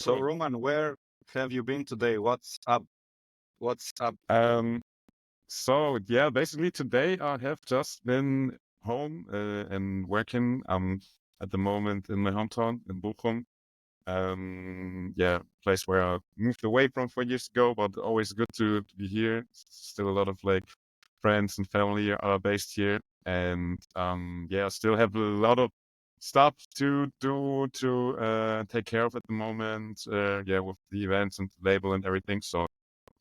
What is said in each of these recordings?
So, Roman, where have you been today? What's up? What's up? So yeah, basically today I have just been home and working. I'm at the moment in my hometown in Bochum. Yeah, place where I moved away from 4 years ago, but always good to be here. Still a lot of like friends and family are based here, and yeah, I still have a lot of stuff to do to take care of at the moment. Yeah, with the events and the label and everything. So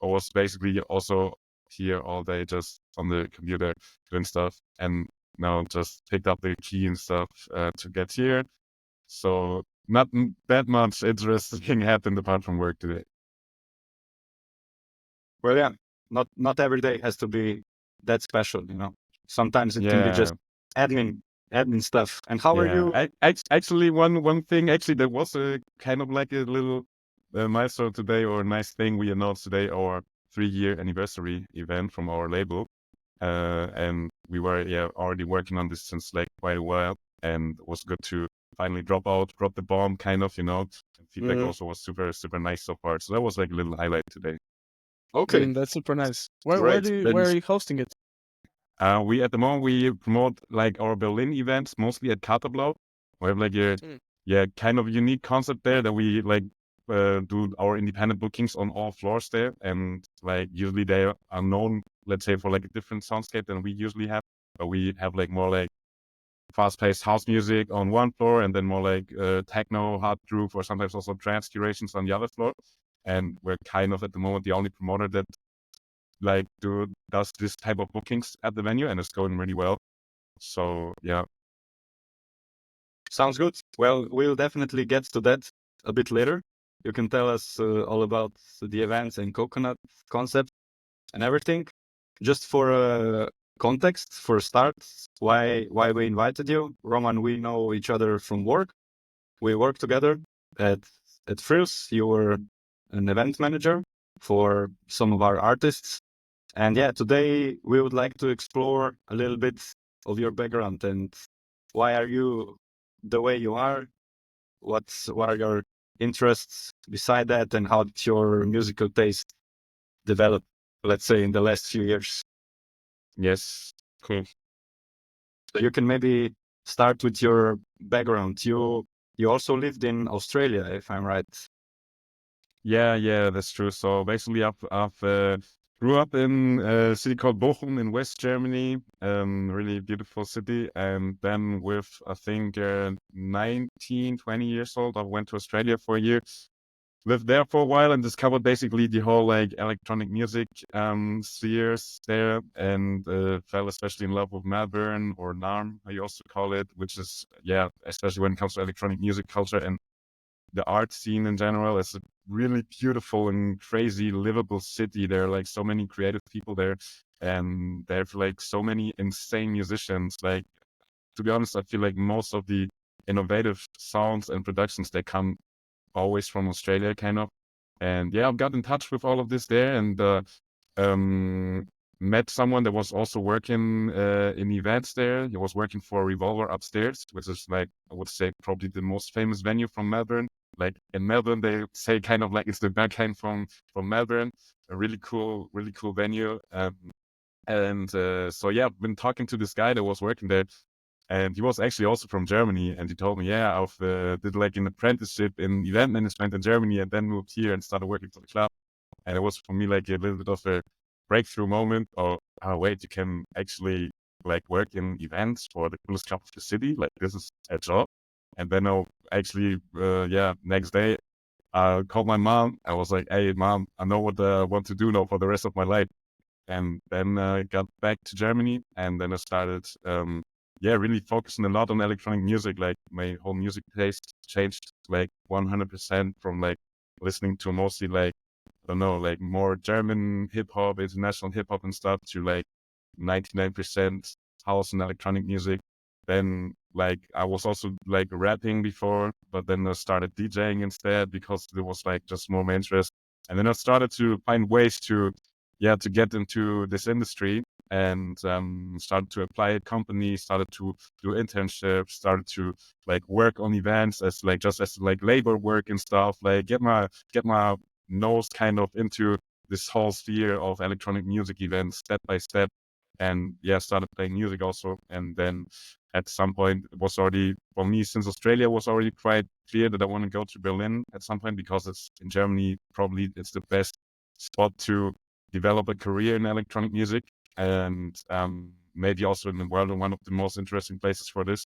I was basically also here all day just on the computer doing stuff, and now just picked up the key and stuff to get here. So not that much interesting happened apart from work today. Well, yeah, not every day has to be that special, you know. Sometimes it can be just Yeah, admin stuff. And how are yeah. you? Actually, one thing actually there was a kind of like a little milestone today or a nice thing we announced today, our 3-year anniversary event from our label. And we were already working on this since like quite a while, and it was good to finally drop the bomb, kind of, And feedback Mhm. also was super nice so far. So that was like a little highlight today. Okay, That's super nice. Where great. do you, Then where are you hosting it? We at the moment we promote like our Berlin events mostly at Katerblau. We have like a Mm. kind of unique concept there that we like do our independent bookings on all floors there, and like usually they are known, let's say, for like a different soundscape than we usually have. But we have like more like fast-paced house music on one floor, and then more like techno, hard groove, or sometimes also trance curations on the other floor. And we're kind of at the moment the only promoter that like does this type of bookings at the venue, and it's going really well. So yeah, sounds good. Well, we'll definitely get to that a bit later. You can tell us all about the events and coconut concept and everything. Just for context, for a start, why we invited you, Roman. We know each other from work. We worked together at Frills. You were an event manager for some of our artists. And yeah, today we would like to explore a little bit of your background and why are you the way you are? What are your interests beside that, and how did your musical taste develop, let's say, in the last few years? yes, cool. So you can maybe start with your background. You also lived in Australia, if I'm right. Yeah, that's true. So basically, I've grew up in a city called Bochum in West Germany, really beautiful city. And then with, I think, 19, 20 years old, I went to Australia for a year, lived there for a while, and discovered basically the whole like electronic music spheres there, and fell especially in love with Melbourne, or NARM, how you also call it, which is, especially when it comes to electronic music culture and the art scene in general. It's a really beautiful and crazy livable city. There are like so many creative people there, and there's like so many insane musicians. Like, to be honest, I feel like most of the innovative sounds and productions, they come always from Australia, kind of. And yeah, I've got in touch with all of this there, and um, met someone that was also working in events there. He was working for Revolver upstairs, which is like, I would say, probably the most famous venue from Melbourne. Like in Melbourne, they say kind of like it's the Berghain from Melbourne. A really cool venue. And so yeah, I've been talking to this guy that was working there, and he was actually also from Germany. And he told me, yeah, I've did like an apprenticeship in event management in Germany, and then moved here and started working for the club. And it was for me like a little bit of a breakthrough moment. Oh wait, you can actually like work in events for the coolest club of the city. Like, this is a job. And then I actually, next day I called my mom. I was like, hey mom, I know what I want to do now for the rest of my life. And then I got back to Germany, and then I started, really focusing a lot on electronic music. Like, my whole music taste changed like 100% from like listening to mostly like, I don't know, like more German hip hop, international hip hop and stuff, to like 99% house and electronic music. Then like I was also like rapping before, but then I started DJing instead because there was like just more my interest. And then I started to find ways to get into this industry. and started to apply at companies, started to do internships, started to like work on events as like just as like labor work and stuff, like get my nose kind of into this whole sphere of electronic music events step by step. And yeah, started playing music also. And then at some point it was already, for me, since Australia was already quite clear that I want to go to Berlin at some point, because it's in Germany, probably it's the best spot to develop a career in electronic music. And maybe also in the world, one of the most interesting places for this.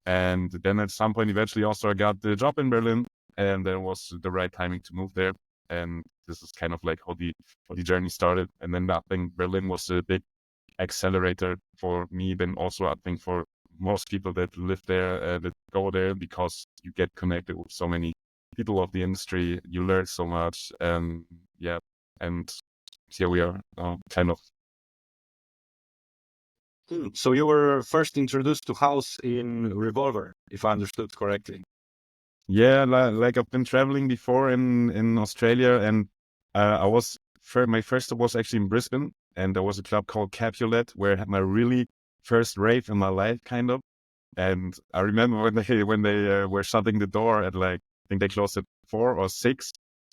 And then at some point, eventually also I got the job in Berlin, and then was the right timing to move there. And this is kind of like how the journey started. And then I think Berlin was a big accelerator for me, then also I think for most people that live there, that go there, because you get connected with so many people of the industry, you learn so much. Yeah, and here we are, kind of. So you were first introduced to house in Revolver, if I understood correctly. Yeah, like I've been traveling before in Australia, and my first stop was actually in Brisbane, and there was a club called Capulet where I had my really first rave in my life, kind of. And I remember when they were shutting the door at like, I think they closed at 4 or 6.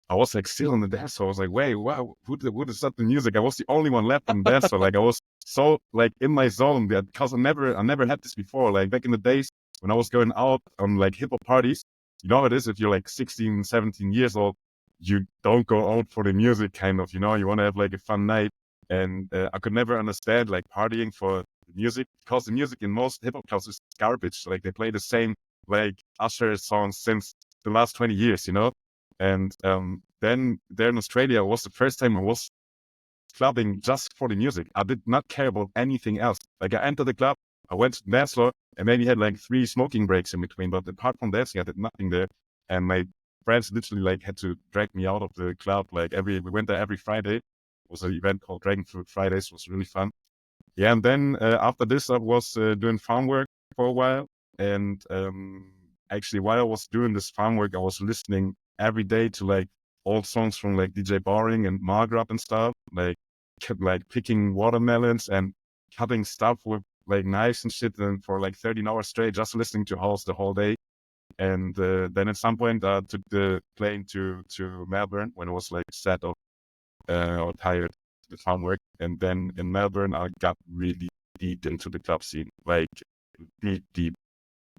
I was like still on the dance floor. I was like, wait, wow, who shut the music? I was the only one left on the dance floor. Like I was so like in my zone there, because I never had this before. Like back in the days when I was going out on like hip hop parties, you know how it is if you're like 16, 17 years old, you don't go out for the music, kind of, you want to have like a fun night. And I could never understand like partying for the music, because the music in most hip hop clubs is garbage. Like they play the same like Usher songs since the last 20 years. And then there in Australia was the first time I was clubbing just for the music. I did not care about anything else. Like I entered the club, I went to the dance floor, and maybe had like 3 smoking breaks in between. But apart from dancing, I did nothing there. And my friends literally like had to drag me out of the club. Like we went there every Friday. It was an event called Dragon Fruit Fridays. It was really fun. Yeah, and then after this, I was doing farm work for a while. And actually, while I was doing this farm work, I was listening every day to like old songs from like DJ Boring and Margrab and stuff. Like kept like picking watermelons and cutting stuff with like knives and shit, and for like 13 hours straight, just listening to house the whole day. And then at some point, I took the plane to Melbourne when it was like set up or tired the farm work. And then in Melbourne, I got really deep into the club scene, like deep.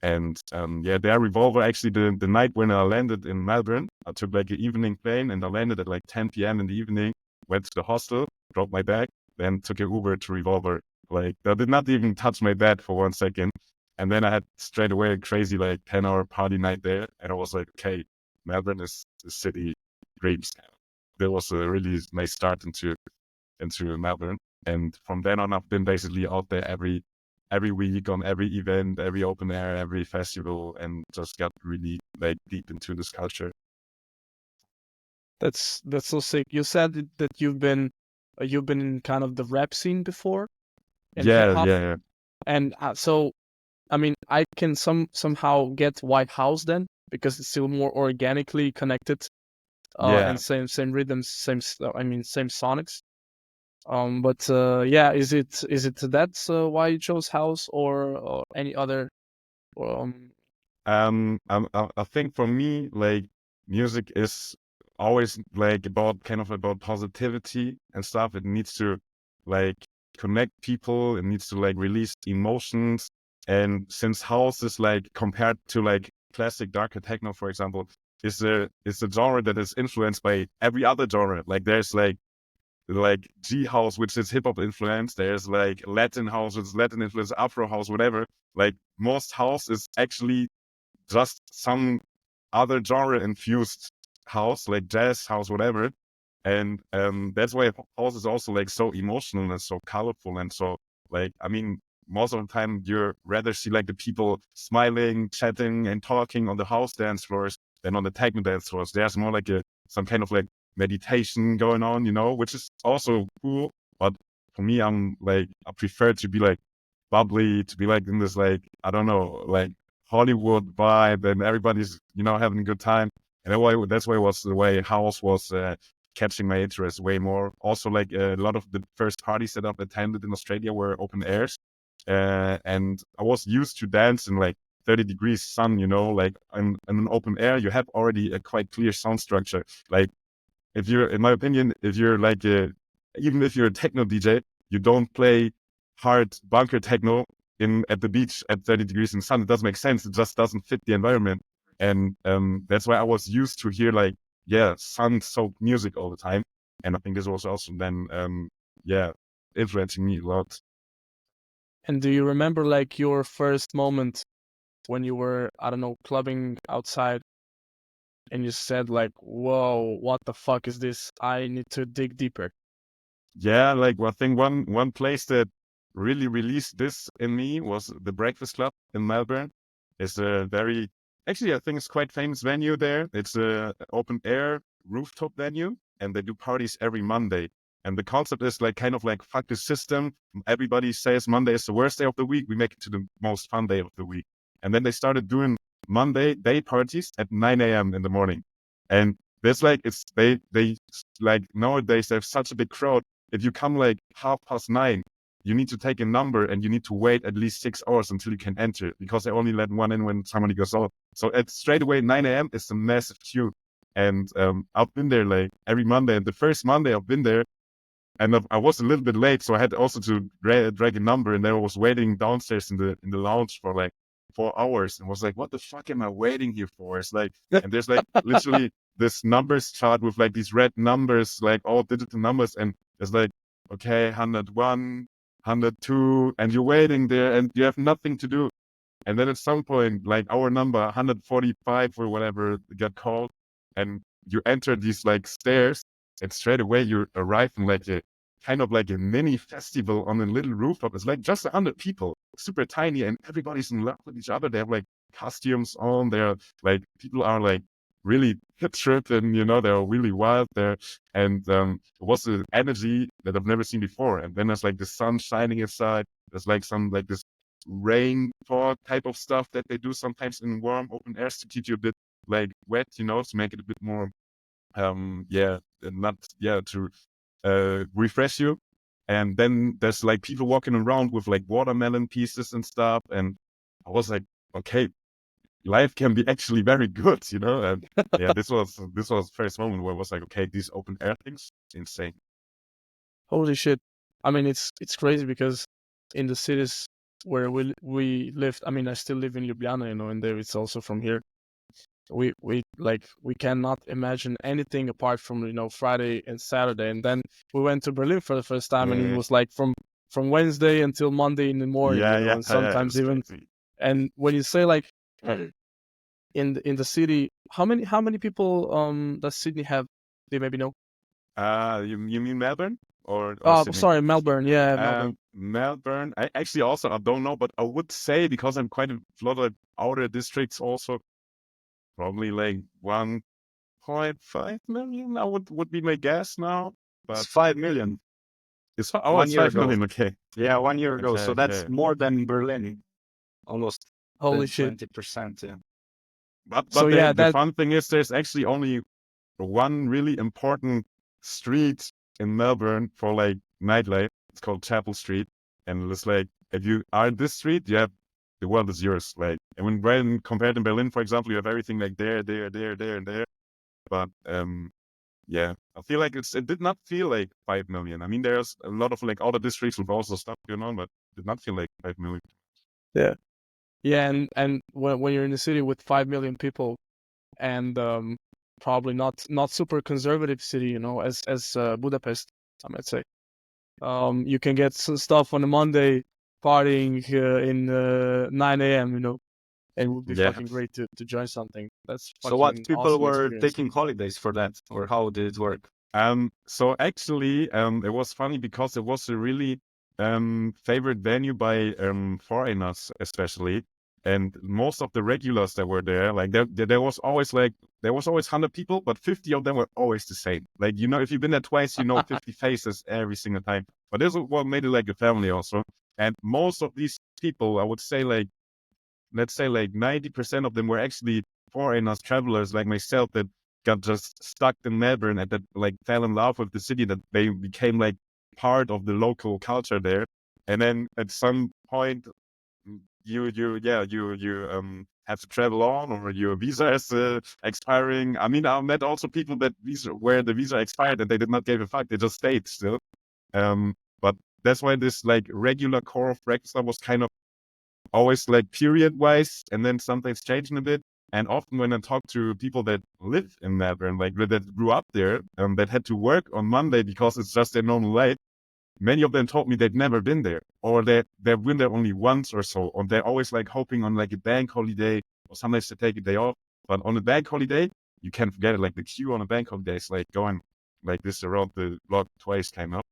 And yeah, their Revolver, actually the night when I landed in Melbourne, I took like an evening plane, and I landed at like 10 p.m. in the evening, went to the hostel, dropped my bag, then took an Uber to Revolver. Like I did not even touch my bed for 1 second. And then I had straight away a crazy like 10-hour party night there. And I was like, okay, Melbourne is the city dreams. That was a really nice start into Melbourne. And from then on, I've been basically out there every week on every event, every open air, every festival, and just got really like deep into this culture. That's so sick. You said that you've been in kind of the rap scene before in hip Yeah, hop, yeah, and so I mean I can somehow get White House then, because it's still more organically connected, yeah. and same rhythms, same same sonics. But yeah, is it that's why you chose house, or any other? Um, I think for me, like music is always like about positivity and stuff. It needs to like connect people. It needs to like release emotions. And since house is like compared to like classic darker techno, for example, is a genre that is influenced by every other genre. Like there's like G house, which is hip hop influence. There's like Latin house, which is Latin influence, Afro house, whatever. Like most house is actually just some other genre infused house, like jazz house, whatever. And that's why house is also like so emotional and so colorful and so like, I mean, most of the time you rather see like the people smiling, chatting and talking on the house dance floors than on the techno dance floors. There's more like some kind of like meditation going on, which is also cool. But for me, I prefer to be like bubbly, to be like in this like, I don't know, like Hollywood vibe, and everybody's having a good time. And that's why was the way house was catching my interest way more. Also, like a lot of the first parties that I've attended in Australia were open airs, and I was used to dance in like 30 degrees sun, you know, like in an open air, you have already a quite clear sound structure. Like if you're, in my opinion, if you're like even if you're a techno DJ, you don't play hard bunker techno at the beach at 30 degrees in sun. It doesn't make sense. It just doesn't fit the environment. And that's why I was used to hear like, sun-soaked music all the time. And I think this was also then, influencing me a lot. And do you remember like your first moment when you were, I don't know, clubbing outside and you said like, whoa, what the fuck is this? I need to dig deeper. Yeah, like I think one place that really released this in me was the Breakfast Club in Melbourne. It's a very, actually I think it's quite famous venue there. It's a open air rooftop venue and they do parties every Monday. And the concept is like kind of like fuck the system. Everybody says Monday is the worst day of the week. We make it to the most fun day of the week. And then they started doing Monday day parties at 9 a.m. in the morning. And there's like, they like nowadays they have such a big crowd. If you come like 9:30, you need to take a number and you need to wait at least 6 hours until you can enter because they only let one in when somebody goes out. So at straight away 9 a.m. is a massive queue. And I've been there like every Monday. And the first Monday I've been there, and I was a little bit late, so I had also to drag a number, and then I was waiting downstairs in the lounge for like 4 hours, and was like, "What the fuck am I waiting here for?" It's like, and there's like literally this numbers chart with like these red numbers, like all digital numbers, and it's like, okay, 101, 102, and you're waiting there, and you have nothing to do, and then at some point, like our number 145 or whatever got called, and you enter these like stairs. And straight away you arrive in like a kind of like a mini festival on a little rooftop. It's like just 100 people, super tiny, and everybody's in love with each other. They have like costumes on. They're like, people are like really tripping, you know, they're really wild there. And it was an energy that I've never seen before. And then there's like the sun shining inside. There's like some like this rain fog type of stuff that they do sometimes in warm open airs to keep you a bit like wet, you know, to make it a bit more to refresh you. And then there's like people walking around with like watermelon pieces and stuff. And I was like, okay, life can be actually very good, you know? And yeah, this was the first moment where I was like, okay, these open air things, insane. Holy shit. I mean, it's crazy because in the cities where we lived, I mean, I still live in Ljubljana, you know, and there it's also from here. We cannot imagine anything apart from, you know, Friday and Saturday. And then we went to Berlin for the first time, and it was like from Wednesday until Monday in the morning, you know, and sometimes even crazy. And when you say like in the city, how many people does Sydney have? Do you maybe know? You mean Melbourne or Oh, Sydney? sorry, Melbourne. Yeah, Melbourne. Melbourne. I actually also I don't know, but I would say, because I'm quite a lot of outer districts also, probably like 1.5 million. I would be my guess now. But It's 5 million. It's 1 year 5 ago. million. Okay. Yeah, 1 year ago. Okay, So that's more than Berlin. Almost Holy shit. 20%. Yeah. But So the fun thing is there's actually only one really important street in Melbourne for like nightlife. It's called Chapel Street. And it's like, if you are in this street, you have, the world is yours. Like, and when compared to Berlin, for example, you have everything like there, and there. But yeah, I feel like it did not feel like 5 million. I mean, there's a lot of like other districts with also stuff going on, but it did not feel like 5 million. Yeah. Yeah, and when you're in a city with 5 million people, and probably not super conservative city, you know, as Budapest, I might say, you can get some stuff on a Monday partying in 9 a.m., you know, and it would be fucking great to join something. That's so what fucking people awesome were experience. taking holidays for that, or how did it work? So actually, it was funny because it was a really favorite venue by foreigners, especially. And most of the regulars that were there, like there was always 100 people, but 50 of them were always the same. Like, you know, if you've been there twice, you know 50 faces every single time. But this is what made it like a family also. And most of these people, I would say like, let's say like 90% of them were actually foreigners, travelers like myself that got just stuck in Melbourne and that like fell in love with the city, that they became like part of the local culture there. And then at some point you have to travel on, or your visa is expiring. I mean, I met also people that where the visa expired and they did not give a fuck. They just stayed still. But that's why this like regular core of breakfast club was kind of always like period wise, and then sometimes changing a bit. And often when I talk to people that live in Melbourne, like that grew up there, that had to work on Monday because it's just their normal life, many of them told me they've never been there, or they've been there only once or so, or they're always like hoping on like a bank holiday, or sometimes they take a day off. But on a bank holiday, you can't forget it. Like the queue on a bank holiday is like going like this around the block twice, kind of.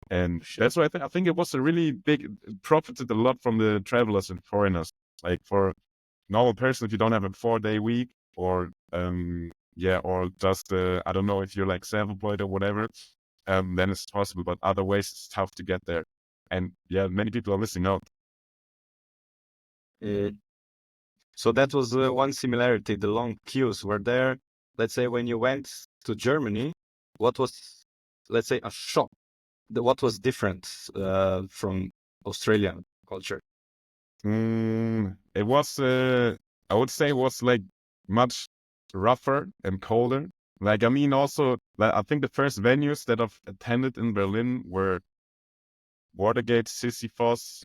And that's why I think it was a really big, profited a lot from the travelers and foreigners. Like for normal person, if you don't have a 4-day week, or or just I don't know if you're like self-employed or whatever, then it's possible. But other ways, it's tough to get there. And yeah, many people are missing out. So that was one similarity. The long queues were there. Let's say when you went to Germany, what was, let's say, a shock? What was different from Australian culture? It was, I would say, it was like much rougher and colder. Like, I mean, also, like, I think the first venues that I've attended in Berlin were Watergate, Sisyphos,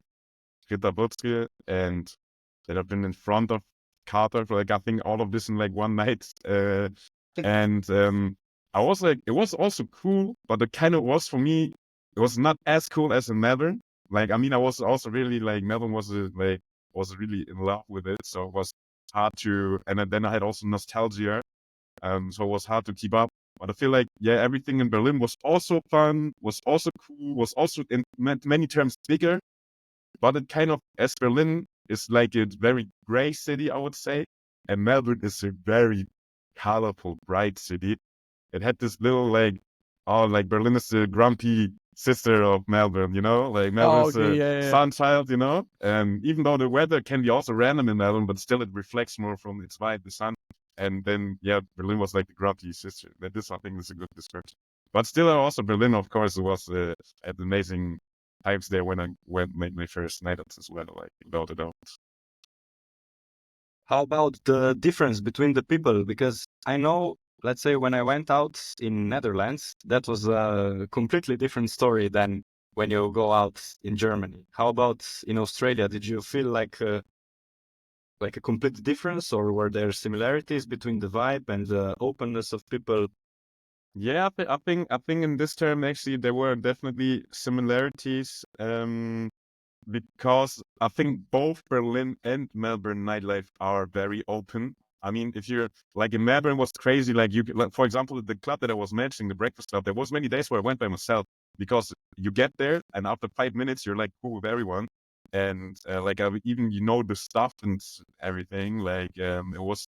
Ritterbutzke, and that I've been in front of Carter for like, I think all of this in like one night. And I was like, it was also cool, but it kind of was for me, it was not as cool as in Melbourne. Like, I mean, I was also really like, Melbourne was really in love with it. So it was hard to, and then I had also nostalgia. So it was hard to keep up. But I feel like, yeah, everything in Berlin was also fun, was also cool, was also in many terms bigger. But it kind of, as Berlin is like a very gray city, I would say, and Melbourne is a very colorful, bright city. It had this little like, like Berlin is the grumpy sister of Melbourne, you know? Like Melbourne is a sun child, you know? And even though the weather can be also random in Melbourne, but still it reflects more from its vibe, the sun. And then, yeah, Berlin was like the grumpy sister. This, I think, is a good description. But still, also Berlin, of course, was at amazing times there when I made my first night out as well, like without a doubt. How about the difference between the people? Because I know, let's say, when I went out in Netherlands, that was a completely different story than when you go out in Germany. How about in Australia? Did you feel like a complete difference, or were there similarities between the vibe and the openness of people? Yeah, I think in this term actually there were definitely similarities. Because I think both Berlin and Melbourne nightlife are very open. I mean, if you're like in Melbourne was crazy, like like, for example, the club that I was mentioning, the breakfast club, there was many days where I went by myself because you get there and after 5 minutes you're like cool with everyone, and like even the stuff and everything. Like it was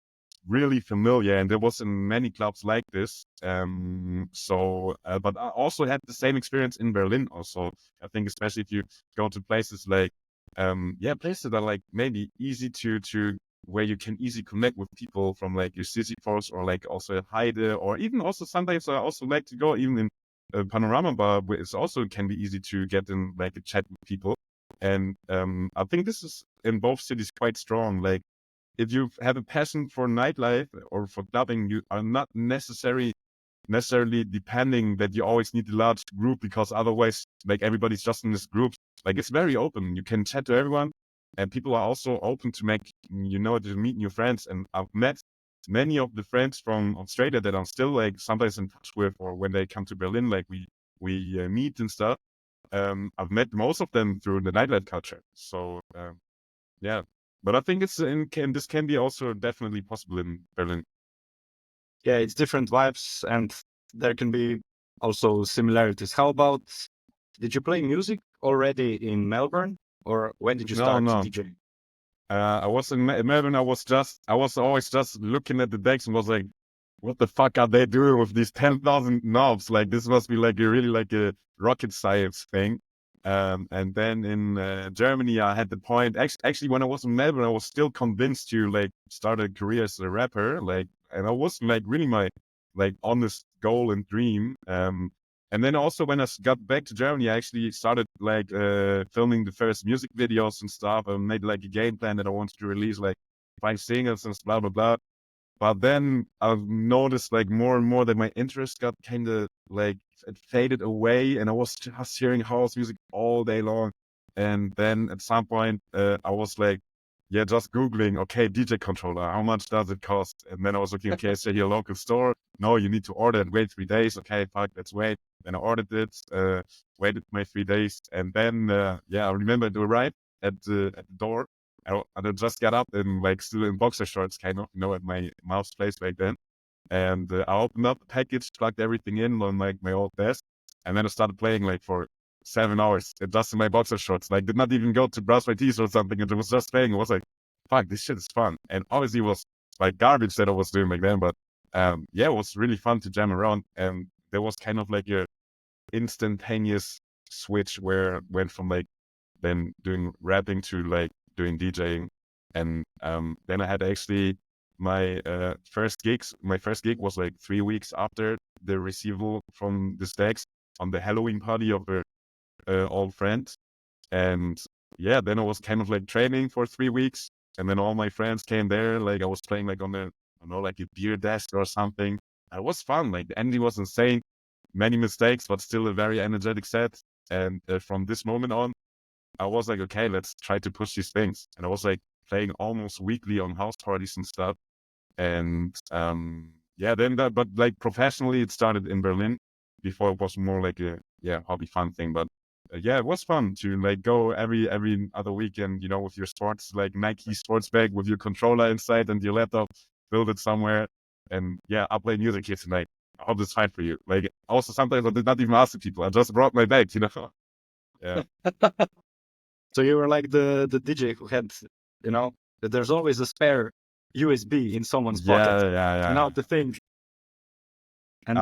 really familiar, and there was in many clubs like this. But I also had the same experience in Berlin. Also, I think especially if you go to places like, places that are like maybe easy to where you can easily connect with people from like your Sisyphos or like also Heide, or even also sometimes I also like to go even in a Panorama bar, where it's also can be easy to get in like a chat with people. And I think this is in both cities quite strong. Like, if you have a passion for nightlife or for clubbing, you are not necessarily depending that you always need a large group, because otherwise, like, everybody's just in this group. Like, it's very open. You can chat to everyone, and people are also open to to meet new friends. And I've met many of the friends from Australia that I'm still like sometimes in touch with, or when they come to Berlin, like we meet and stuff. I've met most of them through the nightlife culture. So yeah. But I think this can be also definitely possible in Berlin. Yeah, it's different vibes, and there can be also similarities. How about, did you play music already in Melbourne, or when did you start No. DJing? I was in Melbourne. I was always just looking at the decks and was like, what the fuck are they doing with these 10,000 knobs? Like, this must be like a rocket science thing. And then in Germany, I had the point. Actually, when I was in Melbourne, I was still convinced to like start a career as a rapper. Like, and I was like really my like honest goal and dream. And then also when I got back to Germany, I actually started like filming the first music videos and stuff. I made like a game plan that I wanted to release like 5 singles and blah blah blah. But then I've noticed like more and more that my interest got kind of like it faded away, and I was just hearing house music all day long. And then at some point, I was like, yeah, just Googling, okay, DJ controller, how much does it cost? And then I was looking, okay, say your local store. No, you need to order it, wait 3 days. Okay, fuck, let's wait. Then I ordered it, waited my 3 days. And then, yeah, I remember it arrived at the door. I just got up and like still in boxer shorts, kind of, at my mom's place back then. And I opened up the package, plugged everything in on like my old desk, and then I started playing like for 7 hours, just in my boxer shorts. Like, did not even go to brush my teeth or something. It was just playing. It was like, fuck, this shit is fun. And obviously, it was like garbage that I was doing back then, but yeah, it was really fun to jam around. And there was kind of like a instantaneous switch where I went from like then doing rapping to like doing DJing. And then I had actually my first gigs. My first gig was like 3 weeks after the receival from the Stacks on the Halloween party of a old friend. And yeah, then I was kind of like training for 3 weeks. And then all my friends came there. Like I was playing like on I don't know, like a beer desk or something. It was fun. Like the energy was insane. Many mistakes, but still a very energetic set. And from this moment on, I was like, okay, let's try to push these things. And I was like playing almost weekly on house parties and stuff. And yeah, then but like professionally, it started in Berlin. Before it was more like a hobby fun thing. But yeah, it was fun to like go every other weekend, with your sports like Nike sports bag with your controller inside and your laptop, build it somewhere, and yeah, I'll play music here tonight. I hope it's fine for you. Like also sometimes I did not even ask the people. I just brought my bag, Yeah. So you were like the DJ who had, that there's always a spare USB in someone's pocket. Yeah. Now the thing. And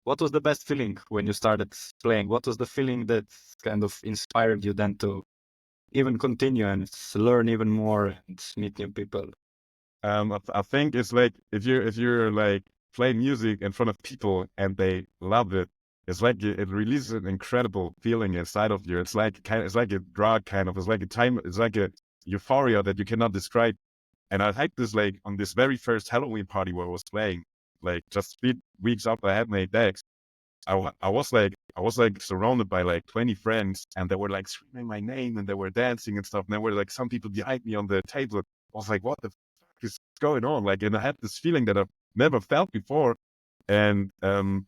what was the best feeling when you started playing? What was the feeling that kind of inspired you then to even continue and learn even more and meet new people? I think it's like if you're like playing music in front of people and they love it, it's like it releases an incredible feeling inside of you. It's like it's like a drug kind of. It's like a euphoria that you cannot describe. And I had this like on this very first Halloween party where I was playing, like just 3 weeks after I had my decks. I was like surrounded by like 20 friends, and they were like screaming my name and they were dancing and stuff. And there were like some people behind me on the table. I was like, what the fuck is going on? Like, and I had this feeling that I've never felt before. And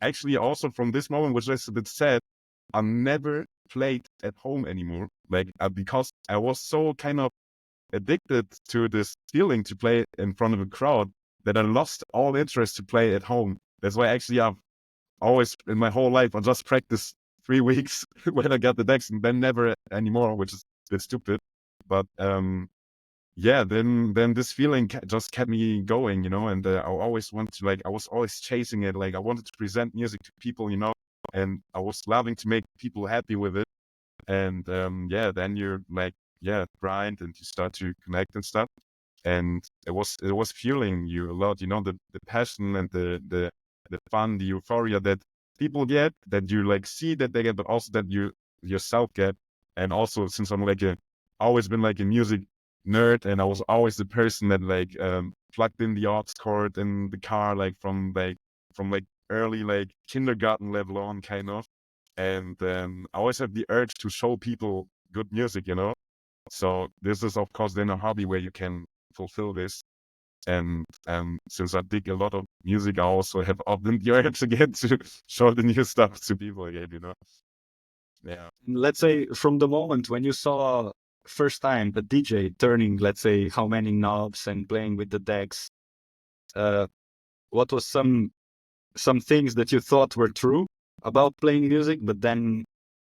actually also from this moment, which is a bit sad, I never played at home anymore. Like, because I was so kind of addicted to this feeling to play in front of a crowd that I lost all interest to play at home. That's why actually I've always in my whole life, I just practiced 3 weeks when I got the decks and then never anymore, which is a bit stupid. But yeah, then this feeling just kept me going, and I always wanted to, like, I was always chasing it. Like I wanted to present music to people, and I was loving to make people happy with it. And yeah, then you're like, yeah, grind and you start to connect and stuff. And it was fueling you a lot, the passion and the fun, the euphoria that people get, that you like see that they get, but also that you yourself get. And also since I'm like always been like a music nerd, and I was always the person that like plugged in the aux cord in the car, like from early like kindergarten level on kind of. And I always have the urge to show people good music, So this is of course then a hobby where you can fulfill this. And since I dig a lot of music, I also have often the urge again to show the new stuff to people again. Yeah. Let's say from the moment when you saw first time the DJ turning, let's say, how many knobs and playing with the decks, what was some things that you thought were true about playing music, but then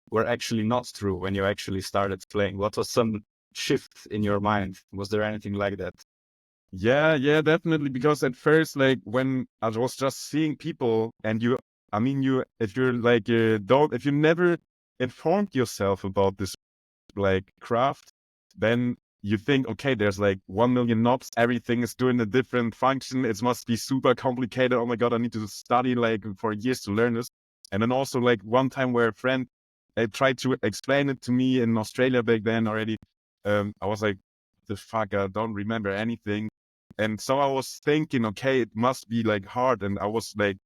were actually not true when you actually started playing? What was some shift in your mind? Was there anything like that? Yeah, definitely. Because at first, like when I was just seeing people, and if you're like, if you never informed yourself about this like craft, then you think, okay, there's like 1 million knobs, everything is doing a different function. It must be super complicated. Oh my God, I need to study like for years to learn this. And then also like one time where a friend tried to explain it to me in Australia back then already. I was like, the fuck, I don't remember anything. And so I was thinking, okay, it must be like hard. And I was like,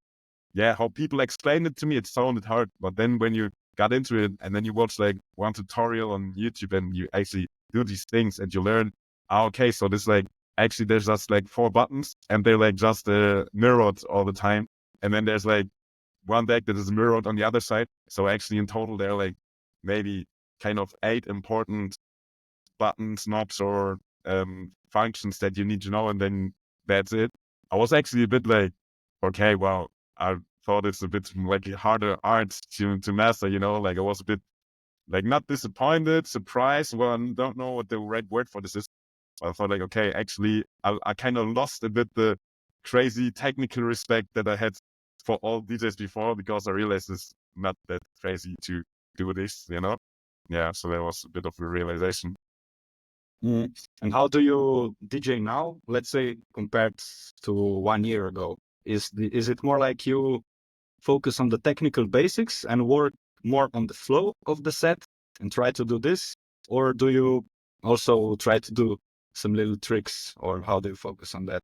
yeah, how people explained it to me, it sounded hard. But then when you got into it and then you watch like one tutorial on YouTube and you actually do these things and you learn, okay, so this like, actually there's just like 4 buttons and they're like just mirrored all the time. And then there's like one deck that is mirrored on the other side. So actually in total, there are like maybe kind of 8 important buttons, knobs, or functions that you need to know. And then that's it. I was actually a bit like, okay, well, I thought it's a bit like a harder art to master, you know, like I was a bit like not disappointed, surprised. Well, I don't know what the right word for this is. I thought like, okay, actually, I kind of lost a bit the crazy technical respect that I had for all DJs before, because I realized it's not that crazy to do this, you know? Yeah, so that was a bit of a realization. And how do you DJ now, let's say, compared to 1 year ago? Is it more like you focus on the technical basics and work more on the flow of the set and try to do this? Or do you also try to do some little tricks, or how do you focus on that?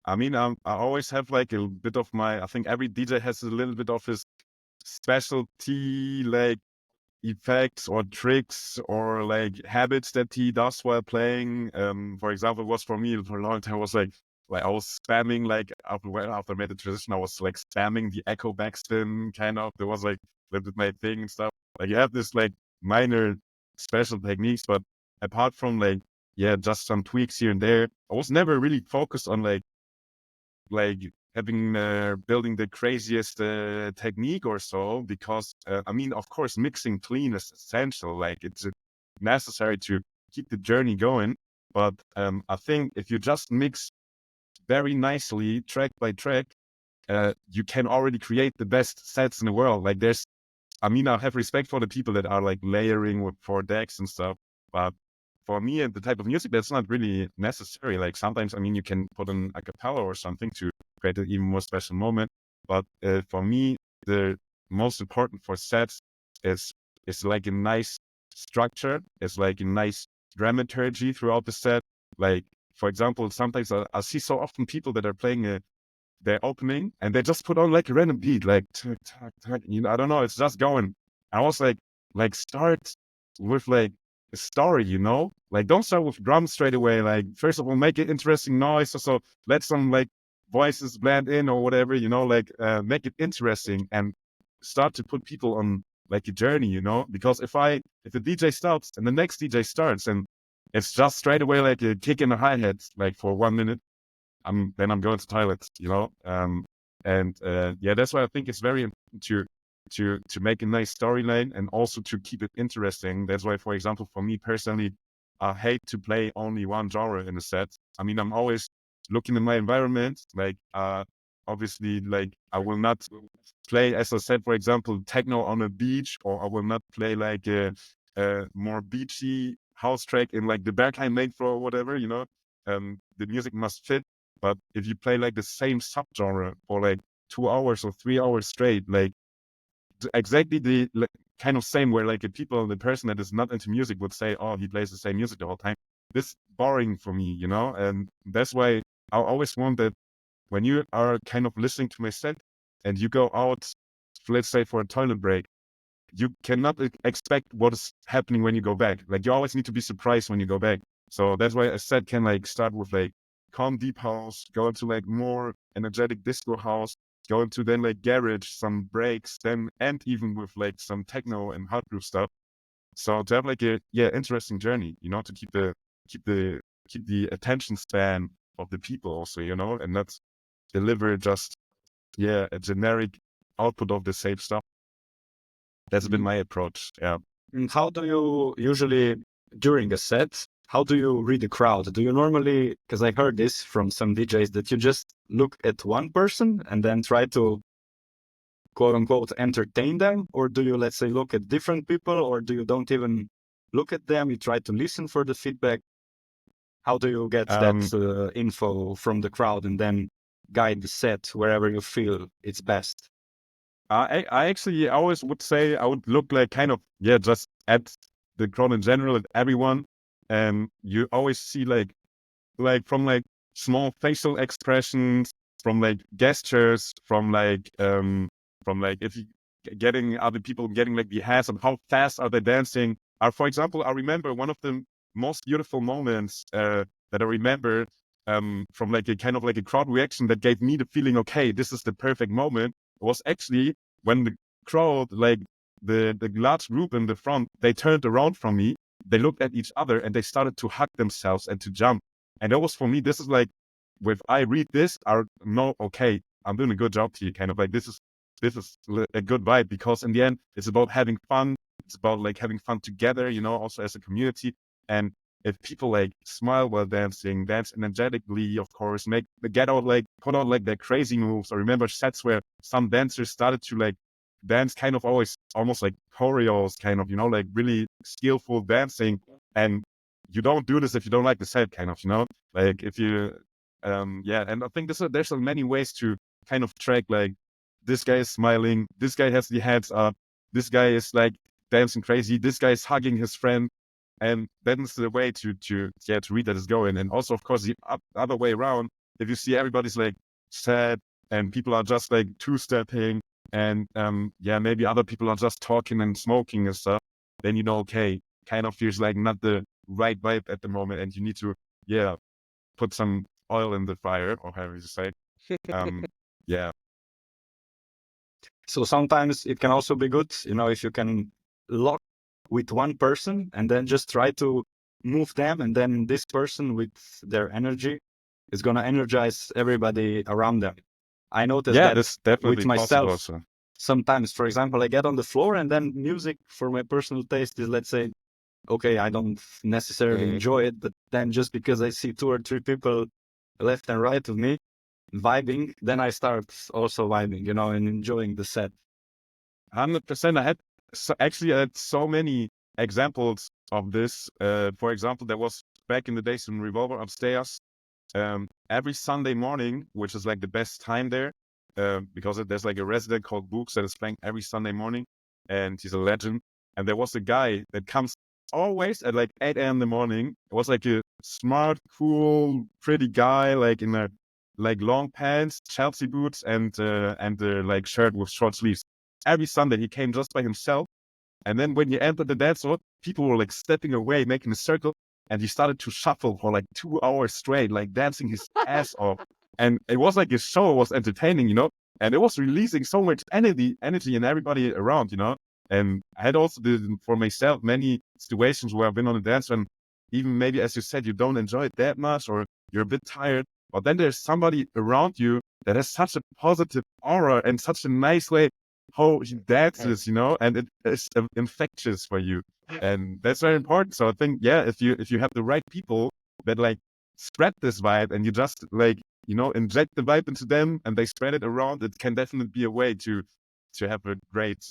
I mean, I always have like a bit of my, I think every DJ has a little bit of his specialty, like effects or tricks or like habits that he does while playing. For example, it was for me for a long time, was like I was spamming, like after I made the transition, I was like spamming the echo backspin kind of. There was like a little bit my thing and stuff. Like you have this like minor special techniques, but apart from like, yeah, just some tweaks here and there, I was never really focused on like having building the craziest technique or so, because I mean, of course, mixing clean is essential. Like it's necessary to keep the journey going. But I think if you just mix very nicely, track by track, you can already create the best sets in the world. Like I mean, I have respect for the people that are like layering with 4 decks and stuff, but for me and the type of music, that's not really necessary. Like sometimes, I mean, you can put in a cappella or something to create an even more special moment. But for me, the most important for sets is like a nice structure. It's like a nice dramaturgy throughout the set. Like, for example, sometimes I see so often people that are playing their opening and they just put on like a random beat, like tuck, tuck, tuck, you know, I don't know, it's just going. I was like start with like a story, you know, like don't start with drums straight away. Like first of all, make it interesting noise, so let some like voices blend in or whatever, you know, like make it interesting and start to put people on like a journey, you know. Because if the DJ stops and the next DJ starts and it's just straight away like a kick in the hi-hat like for 1 minute, then I'm going to toilet, you know. Yeah, that's why I think it's very important to make a nice storyline and also to keep it interesting. That's why, for example, for me personally, I hate to play only one genre in a set. I mean, I'm always looking in my environment, like obviously, like I will not play, as I said, for example, techno on a beach, or I will not play like a more beachy house track in like the Berghain main floor or whatever, you know. The music must fit. But if you play like the same subgenre for like 2 hours or 3 hours straight, like exactly the kind of same, where like the person that is not into music would say, oh, he plays the same music the whole time. This is boring for me, you know? And that's why I always want that when you are kind of listening to my set and you go out, let's say for a toilet break, you cannot expect what is happening when you go back. Like you always need to be surprised when you go back. So that's why a set can like start with like calm deep house, go into like more energetic disco house, go into then like garage, some breaks, then and even with like some techno and hard groove stuff. So to have like a interesting journey, you know, to keep the attention span of the people also, you know, and not deliver just a generic output of the same stuff. That's been my approach. Yeah. And how do you usually, during a set, how do you read the crowd? Do you normally, because I heard this from some DJs, that you just look at one person and then try to quote unquote entertain them? Or do you, let's say, look at different people, or do you don't even look at them, you try to listen for the feedback. How do you get Um, that info from the crowd and then guide the set wherever you feel it's best? I actually always would say I would look like kind of, yeah, just at the crowd in general, at everyone. And you always see from like small facial expressions, from like gestures, from like if you getting other people getting like the hands on how fast are they dancing. For example, I remember one of the most beautiful moments that I remember from like a kind of like a crowd reaction that gave me the feeling, okay, this is the perfect moment, was actually when the crowd, like the large group in the front, they turned around from me, they looked at each other and they started to hug themselves and to jump. And that was for me, this is like, if I read this, I know, okay, I'm doing a good job here. Kind of like, this is a good vibe, because in the end, it's about having fun. It's about like having fun together, also as a community. And if people like smile while dancing, dance energetically, of course, put out like their crazy moves. I remember sets where some dancers started to like dance kind of almost like choreos, kind of, like really skillful dancing. And you don't do this if you don't like the set, kind of, like if you, and I think there's so many ways to kind of track, like, this guy is smiling, this guy has the hands up, this guy is like dancing crazy, this guy is hugging his friend. And that's the way to read that is going. And also, of course, the other way around, if you see everybody's like sad and people are just like two-stepping and maybe other people are just talking and smoking and stuff, then okay, kind of feels like not the right vibe at the moment, and you need to put some oil in the fire, or however you say. Yeah. So sometimes it can also be good, if you can lock with one person and then just try to move them, and then this person with their energy is going to energize everybody around them. I noticed Yeah, that that's definitely with possible myself. also. Sometimes, for example, I get on the floor and then music for my personal taste is, let's say, okay, I don't necessarily enjoy it, but then just because I see 2 or 3 people left and right of me vibing, then I start also vibing, and enjoying the set. 100%. I had so many examples of this. For example, there was back in the days in Revolver upstairs, every Sunday morning, which is like the best time there, because there's like a resident called Books that is playing every Sunday morning, and he's a legend. And there was a guy that comes always at like 8 a.m. in the morning. It was like a smart, cool, pretty guy, like in a like long pants, Chelsea boots, and like shirt with short sleeves. Every Sunday he came just by himself. And then when he entered the dance floor, people were like stepping away, making a circle. And he started to shuffle for like 2 hours straight, like dancing his ass off. And it was like his show was entertaining, and it was releasing so much energy in everybody around, And I had also for myself many situations where I've been on a dance and even maybe, as you said, you don't enjoy it that much or you're a bit tired. But then there's somebody around you that has such a positive aura and such a nice way how he dances, and it is infectious for you. And that's very important. So I think, if you have the right people that like spread this vibe and you just like, inject the vibe into them and they spread it around, it can definitely be a way to have a great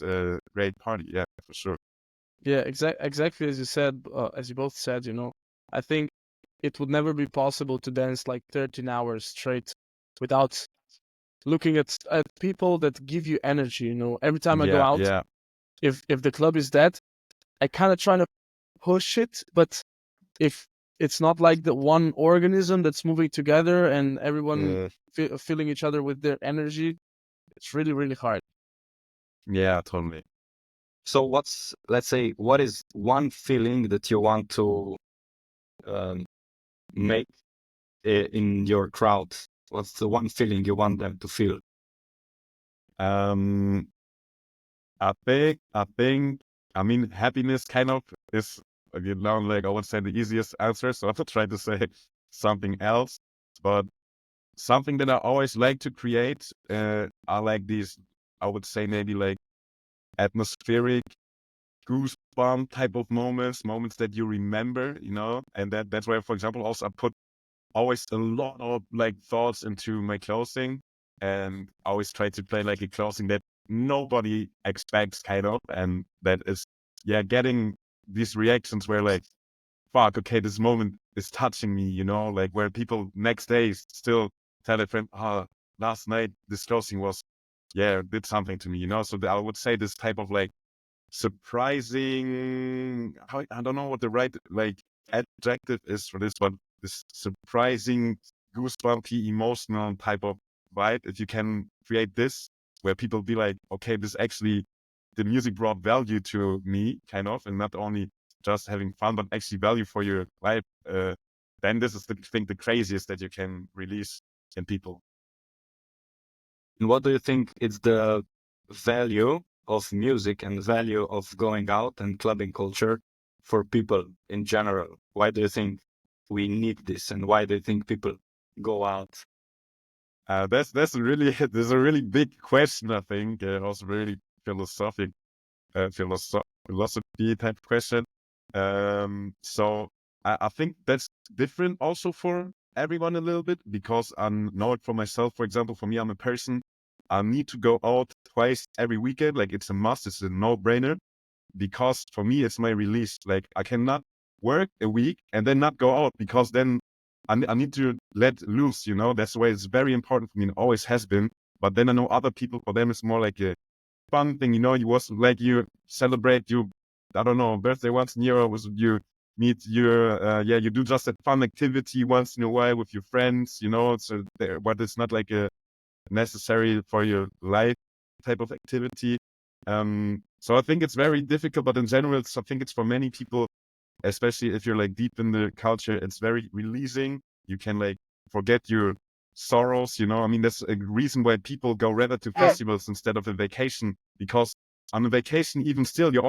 party. Yeah, for sure. Yeah, exactly as you said, as you both said, I think it would never be possible to dance like 13 hours straight without looking at people that give you energy. Every time I go out, if the club is dead, I kind of try to push it, but if it's not like the one organism that's moving together and everyone filling each other with their energy, it's really, really hard. Yeah, totally. So what is one feeling that you want to make in your crowd? What's the one feeling you want them to feel? I mean, happiness kind of is, like I would say the easiest answer. So I'll try to say something else, but something that I always like to create, are like these, I would say maybe like atmospheric goosebump type of moments that you remember, and that's where, for example, also I put always a lot of like thoughts into my closing, and I always try to play like a closing that nobody expects, kind of, and that is getting these reactions where like, fuck, okay, this moment is touching me, you know, like where people next day still tell a friend, last night this closing was, did something to me, you know. So I would say this type of like surprising, I don't know what the right like adjective is for this, but this surprising, goosebumpy, emotional type of vibe. If you can create this, where people be like, okay, this actually, the music brought value to me, kind of, and not only just having fun, but actually value for your life. Then this is the craziest that you can release in people. And what do you think is the value of music and value of going out and clubbing culture for people in general? Why do you think we need this, and why do you think people go out? That's a really there's a really big question, I think, also really philosophy type question. So I think that's different also for everyone a little bit, because I know it for myself. For example, for me, I'm a person, I need to go out twice every weekend. Like it's a must, it's a no-brainer, because for me, it's my release. Like I cannot work a week and then not go out, because then I need to let loose, you know. That's the way it's very important for me, and always has been. But then I know other people, for them, it's more like a fun thing, you know. You was like, you celebrate you, I don't know, birthday once in a year, or was you meet your, you do just a fun activity once in a while with your friends, you know. So but it's not like a necessary for your life type of activity. So I think it's very difficult, but in general, I think it's for many people, especially if you're like deep in the culture, it's very releasing. You can like forget your sorrows, you know. I mean, that's a reason why people go rather to festivals instead of a vacation, because on a vacation, even still, you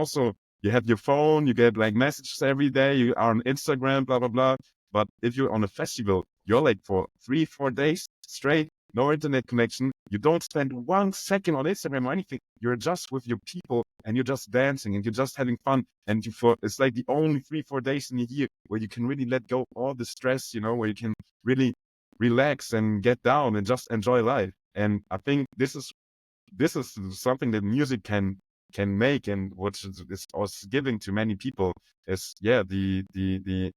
have your phone, you get like messages every day, you are on Instagram, blah, blah, blah. But if you're on a festival, you're like for 3-4 days straight, no internet connection. You don't spend 1 second on Instagram or anything. You're just with your people, and you're just dancing, and you're just having fun. And it's like the only 3-4 days in a year where you can really let go all the stress, you know, where you can really relax and get down and just enjoy life. And I think this is something that music can make, and what is also giving to many people is it's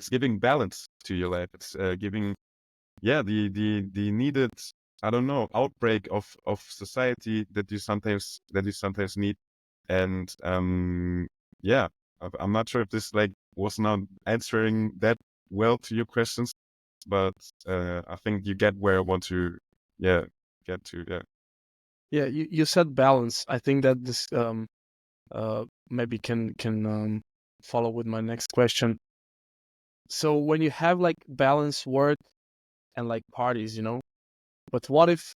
giving balance to your life. It's giving the needed, I don't know, outbreak of society that you sometimes need. And I'm not sure if this like was not answering that well to your questions, but I think you get where I want to get to. Yeah, you said balance. I think that this maybe can follow with my next question. So when you have like balance work and like parties, you know, but what if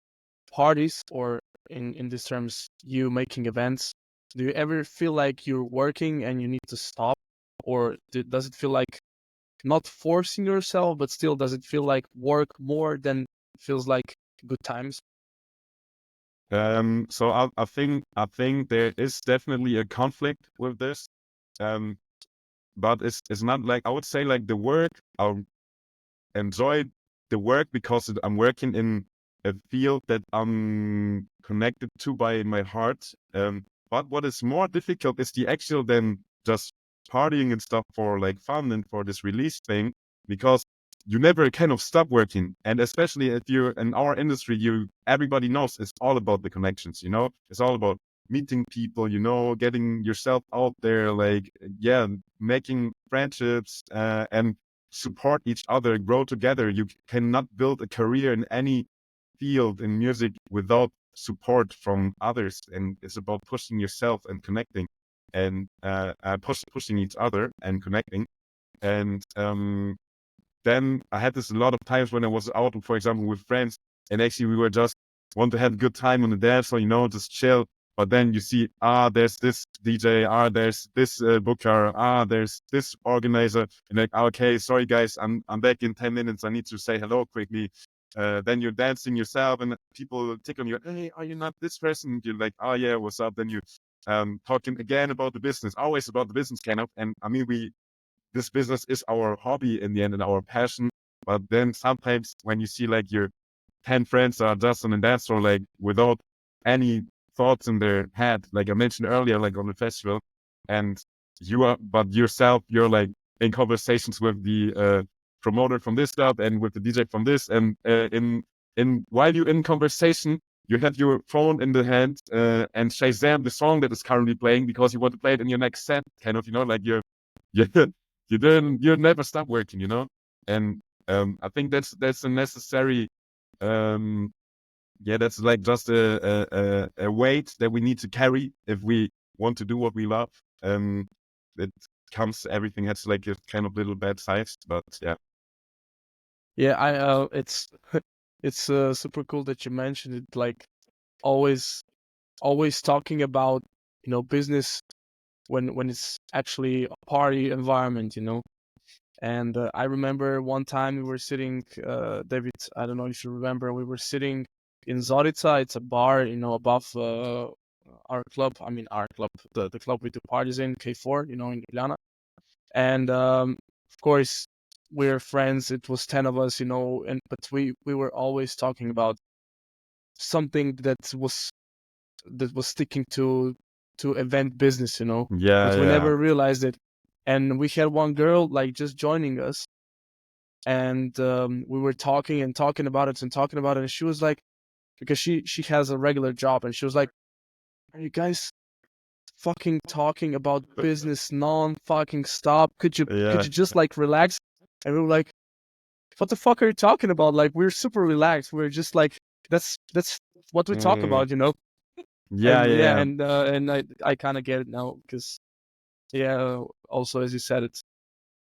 parties, or in these terms, you making events, do you ever feel like you're working and you need to stop, or does it feel like not forcing yourself, but still does it feel like work more than feels like good times? So I think there is definitely a conflict with this. Um, but it's not like, I would say like the work, I enjoy the work because I'm working in a field that I'm connected to by my heart. But what is more difficult is the actual then just partying and stuff for like fun and for this release thing, because you never kind of stop working. And especially if you're in our industry, everybody knows it's all about the connections, you know. It's all about meeting people, you know, getting yourself out there, like making friendships, and support each other, grow together. You cannot build a career in any field in music without support from others, and it's about pushing yourself and connecting, and pushing each other and connecting. And then I had this a lot of times when I was out, for example, with friends, and actually we were just want to have a good time on the dance floor, you know, just chill. But then you see, there's this DJ, there's this booker, there's this organizer, and like, okay, sorry guys, I'm back in 10 minutes. I need to say hello quickly. Then you're dancing yourself, and people tickle you. Hey, are you not this person? You're like, oh yeah, what's up? Then you talking again about the business, always about the business kind of. And I mean, this business is our hobby in the end and our passion. But then sometimes when you see like your 10 friends are just on a dance floor, like without any thoughts in their head, like I mentioned earlier, like on the festival, and but yourself, you're like in conversations with the promoter from this club and with the DJ from this, and in while you're in conversation, you have your phone in the hand and Shazam the song that is currently playing because you want to play it in your next set, kind of, like you you never stop working, and I think that's a necessary that's like just a weight that we need to carry if we want to do what we love. It everything has like a kind of little bad sides, but yeah. Yeah, it's it's super cool that you mentioned it. Like always talking about business when it's actually a party environment, And I remember one time we were sitting, David, I don't know if you remember, we were sitting in Zorica. It's a bar, above our club. I mean, our club, the club we do parties in, K4, in Ljubljana. And of course, we're friends. It was 10 of us, but we were always talking about something that was sticking to event business, Yeah, but we yeah. never realized it. And we had one girl like just joining us, and we were talking about it, and she was like, because she has a regular job, and she was like, "Are you guys fucking talking about business non-fucking stop? Could you just like relax?" And we were like, "What the fuck are you talking about? Like, we're super relaxed. We're just like, that's what we talk about, Yeah, And yeah. and I kind of get it now, because also, as you said,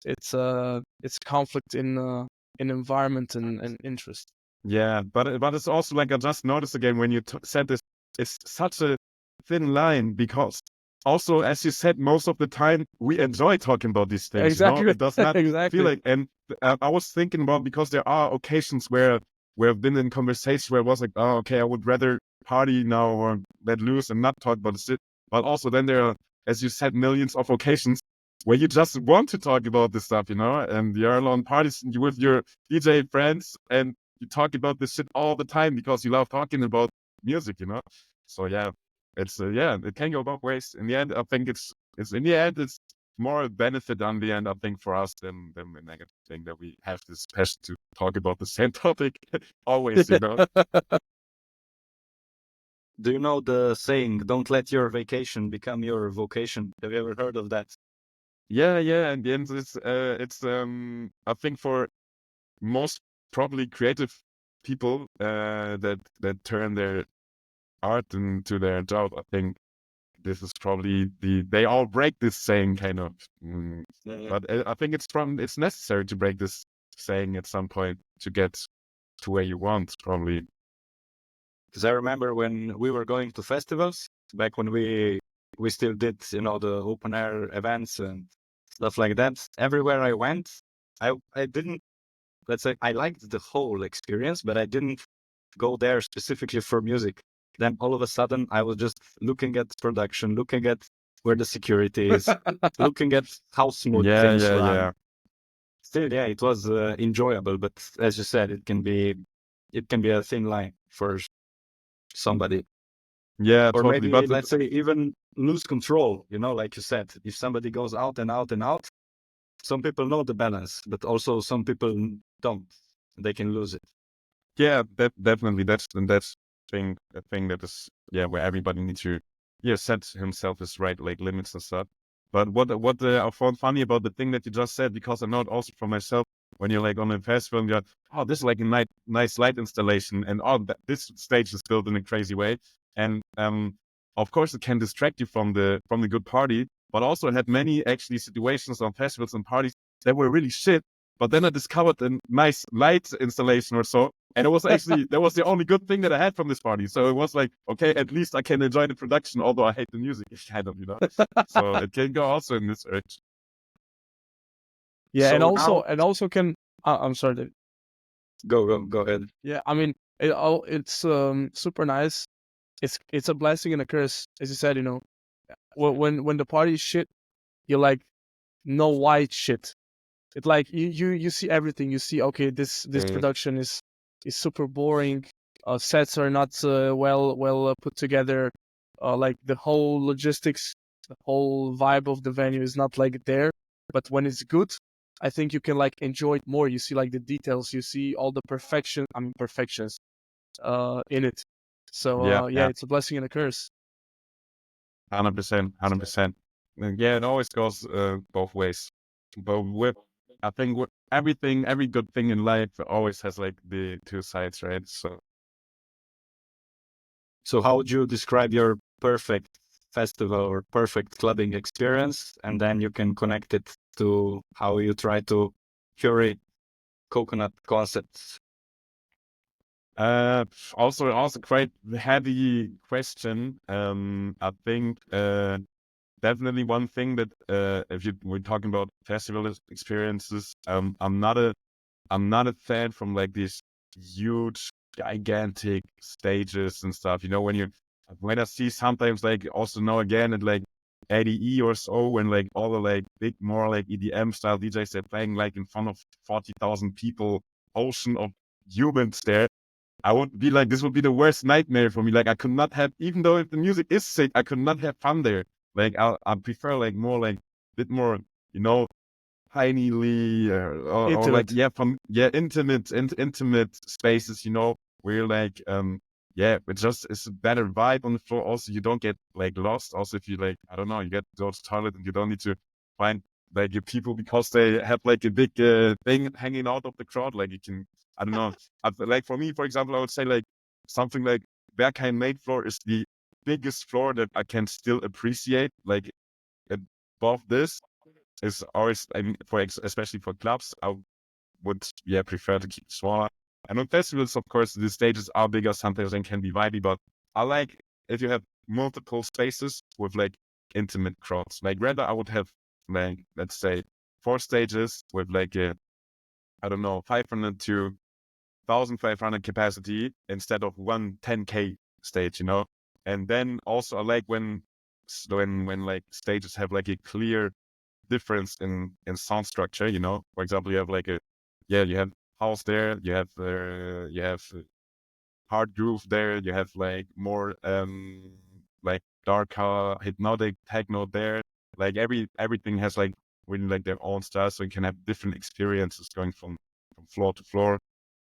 it's conflict in environment and interest. Yeah, but it's also like I just noticed again when you said this, it's such a thin line because also, as you said, most of the time we enjoy talking about these things. Exactly. It does not Exactly. feel like. And I was thinking about, because there are occasions where I've been in conversations where it was like, oh, okay, I would rather party now or let loose and not talk about the shit. But also then there are, as you said, millions of occasions where you just want to talk about this stuff, and you're on parties with your DJ friends and you talk about this shit all the time because you love talking about music, So yeah, it's it can go both ways. In the end, I think it's more a benefit on the end, I think, for us than a negative thing that we have this passion to talk about the same topic always, Do you know the saying, "Don't let your vacation become your vocation"? Have you ever heard of that? Yeah. In the end, it's I think for most probably creative people that turn their art into their job, I think this is probably they all break this saying kind of. But I think it's necessary to break this saying at some point to get to where you want, probably. Because I remember when we were going to festivals back when we still did, the open air events and stuff like that. Everywhere I went, I didn't, let's say, I liked the whole experience, but I didn't go there specifically for music. Then all of a sudden, I was just looking at production, looking at where the security is, looking at how smooth things run. Yeah. Still, yeah, it was enjoyable, but as you said, it can be a thin line for somebody. Yeah, Or totally. maybe, But let's say, even lose control, like you said. If somebody goes out and out and out, some people know the balance, but also some people don't. They can lose it. yeah, definitely that's a thing that is where everybody needs to set himself his right like limits and stuff. But what I found funny about the thing that you just said, because I know it also for myself, when you're like on a festival and you're, oh, this is like a nice light installation, and oh, this stage is built in a crazy way, and of course it can distract you from the good party. But also I had many actually situations on festivals and parties that were really shit. But then I discovered a nice light installation or so, and it was actually that was the only good thing that I had from this party. So it was like, okay, at least I can enjoy the production, although I hate the music, kind of, So it can go also in this direction. Yeah, So and also can I'm sorry, David. Go ahead. Yeah, I mean, it's super nice. It's a blessing and a curse, as you said. When the party is shit, you're like, no white shit. It's like you see everything. You see, okay, this production is super boring. Sets are not well put together. Like the whole logistics the whole vibe of the venue is not like there. But when it's good, I think you can like enjoy it more. You see like the details, you see all the perfections in it. So Yeah, yeah, yeah, it's a blessing and a curse. 100%, 100%. Yeah, it always goes both ways. But I think with everything, every good thing in life always has like the two sides, right? So how would you describe your perfect festival or perfect clubbing experience? And then you can connect it to how you try to curate coconut concepts. Also quite heavy question. I think definitely one thing that if we're talking about festival experiences, I'm not a fan from like these huge, gigantic stages and stuff. You know, when I see sometimes like also now again at like ADE or so, when like all the like big, more like EDM style DJs are playing like in front of 40,000 people, ocean of humans there. I would be like, this would be the worst nightmare for me. Like I could not have, even though if the music is sick, I could not have fun there. Like I prefer like more like bit more, you know, tinily or like Intimate. intimate spaces, you know, where like it's a better vibe on the floor. Also, you don't get like lost. Also, if you like, I don't know, you get to go to the toilet and you don't need to find like your people because they have like a big thing hanging out of the crowd. Like you can, I don't know. Like for me, for example, I would say like something like Berghain main floor is the biggest floor that I can still appreciate. Like above this is always, I mean, especially for clubs, I would prefer to keep it smaller. And on festivals, of course, the stages are bigger sometimes and can be vibey, but I like if you have multiple spaces with like intimate crowds. Like rather, I would have like, let's say 4 stages with like a, I don't know, 500 to 1,500 capacity instead of one 10K stage, you know. And then also I like when like stages have like a clear difference in sound structure, you know. For example, you have like you have house there, you have hard groove there, you have like more like darker hypnotic techno there. Like everything has like really like their own style, so you can have different experiences going from floor to floor.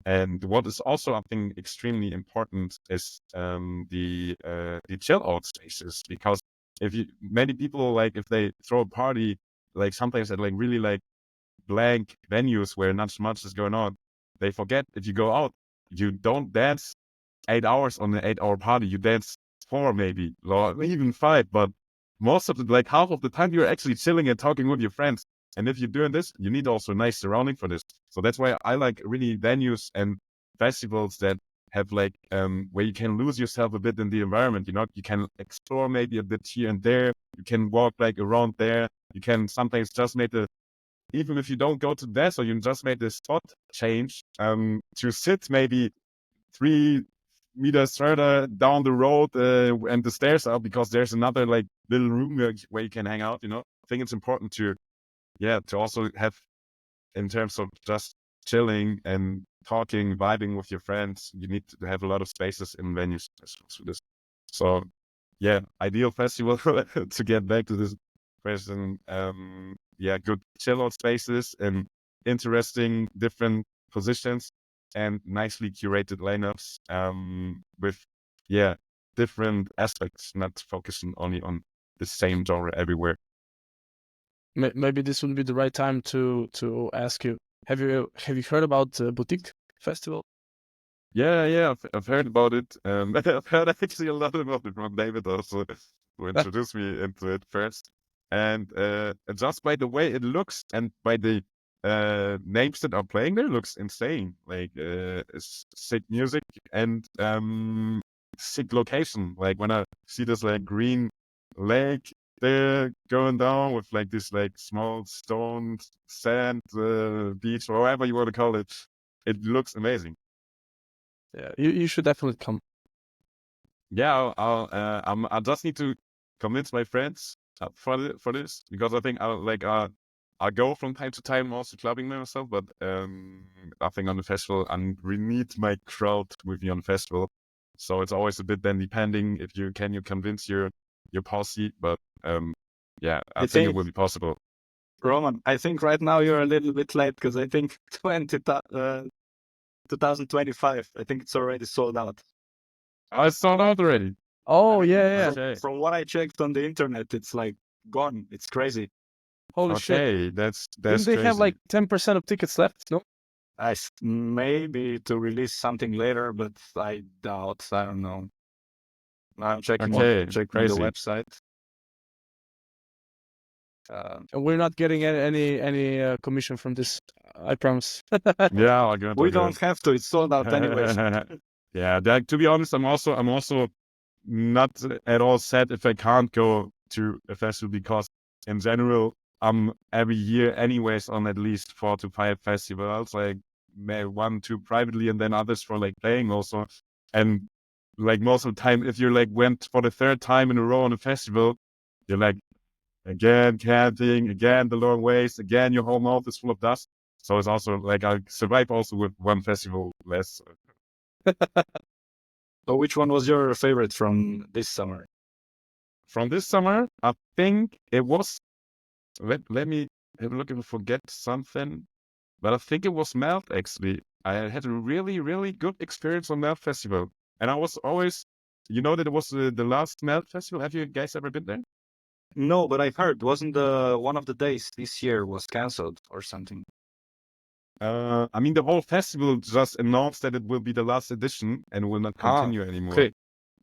And what is also, I think, extremely important is the chill out spaces, because if you many people like if they throw a party like sometimes at like really like blank venues where not much is going on, they forget if you go out, you don't dance 8 hours on an 8 hour party. You dance 4 maybe, or even 5. But most of the like half of the time you're actually chilling and talking with your friends. And if you're doing this, you need also a nice surrounding for this. So that's why I like really venues and festivals that have like where you can lose yourself a bit in the environment. You know, you can explore maybe a bit here and there. You can walk like around there. You can sometimes just make the, even if you don't go to that, so you just made the spot change to sit maybe 3 meters further down the road and the stairs up, because there's another like little room where you can hang out, you know. I think it's important to also have, in terms of just chilling and talking, vibing with your friends, you need to have a lot of spaces in venues for this. So yeah, ideal festival to get back to this question. Good chill out spaces and interesting different positions and nicely curated lineups with different aspects, not focusing only on the same genre everywhere. Maybe this would be the right time to ask you. Have you heard about Boutique Festival? Yeah, I've heard about it. I've heard actually a lot about it from David also, who introduced me into it first. And just by the way it looks and by the names that are playing there, looks insane. Like it's sick music and sick location. Like when I see this like green lake there going down with like this like small stone sand beach, or whatever you want to call it, it looks amazing. Yeah, you should definitely come. Yeah, I just need to convince my friends for this, because I think I go from time to time also clubbing myself, but I think on the festival I really need my crowd with me on the festival, so it's always a bit then depending if you convince your posse, but yeah, I I think it think, will be possible. Roman, I think right now you're a little bit late because I think 2025, I think it's already sold out. Oh, it's sold out already. Oh yeah. Okay. From what I checked on the internet, it's like gone. It's crazy. Holy shit! Okay, that's Didn't they have crazy. like 10% of tickets left? No. Maybe to release something later, but I doubt. I don't know. I'm checking Okay, the crazy. website. And we're not getting any commission from this. I promise. Yeah, I got We don't have to. It's sold out anyways. Yeah, to be honest, I'm also not at all sad if I can't go to a festival because in general, I'm every year anyways on at least 4 to 5 festivals, like maybe 1, 2 privately and then others for like playing also. And like most of the time, if you're like went for the 3rd time in a row on a festival, you're like, again camping, again the long ways, again your whole mouth is full of dust. So it's also like I survive also with one festival less. So which one was your favorite from this summer? From this summer, I think it was. Let me have a look if I forget something. But I think it was Melt actually. I had a really good experience on Melt Festival, and I was always, that it was the last Melt Festival. Have you guys ever been there? No, but I heard wasn't the one of the days this year was cancelled or something. I mean, the whole festival just announced that it will be the last edition and will not continue anymore. Okay.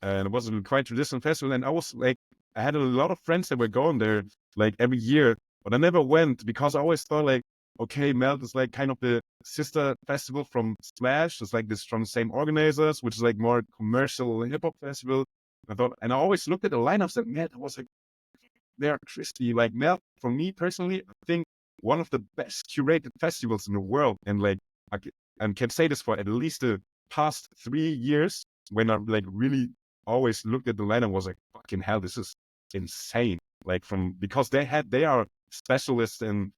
And it was a quite traditional festival. And I was like, I had a lot of friends that were going there like every year, but I never went because I always thought like, okay, Melt is like kind of the sister festival from Smash. It's like this from the same organizers, which is like more commercial hip hop festival. And I always looked at the lineups and man, I was like, they're crispy. Like Melt, for me personally, I think one of the best curated festivals in the world. And like, and can say this for at least the past 3 years when I like really always looked at the lineup and was like, fucking hell, this is insane. Like because they are specialists in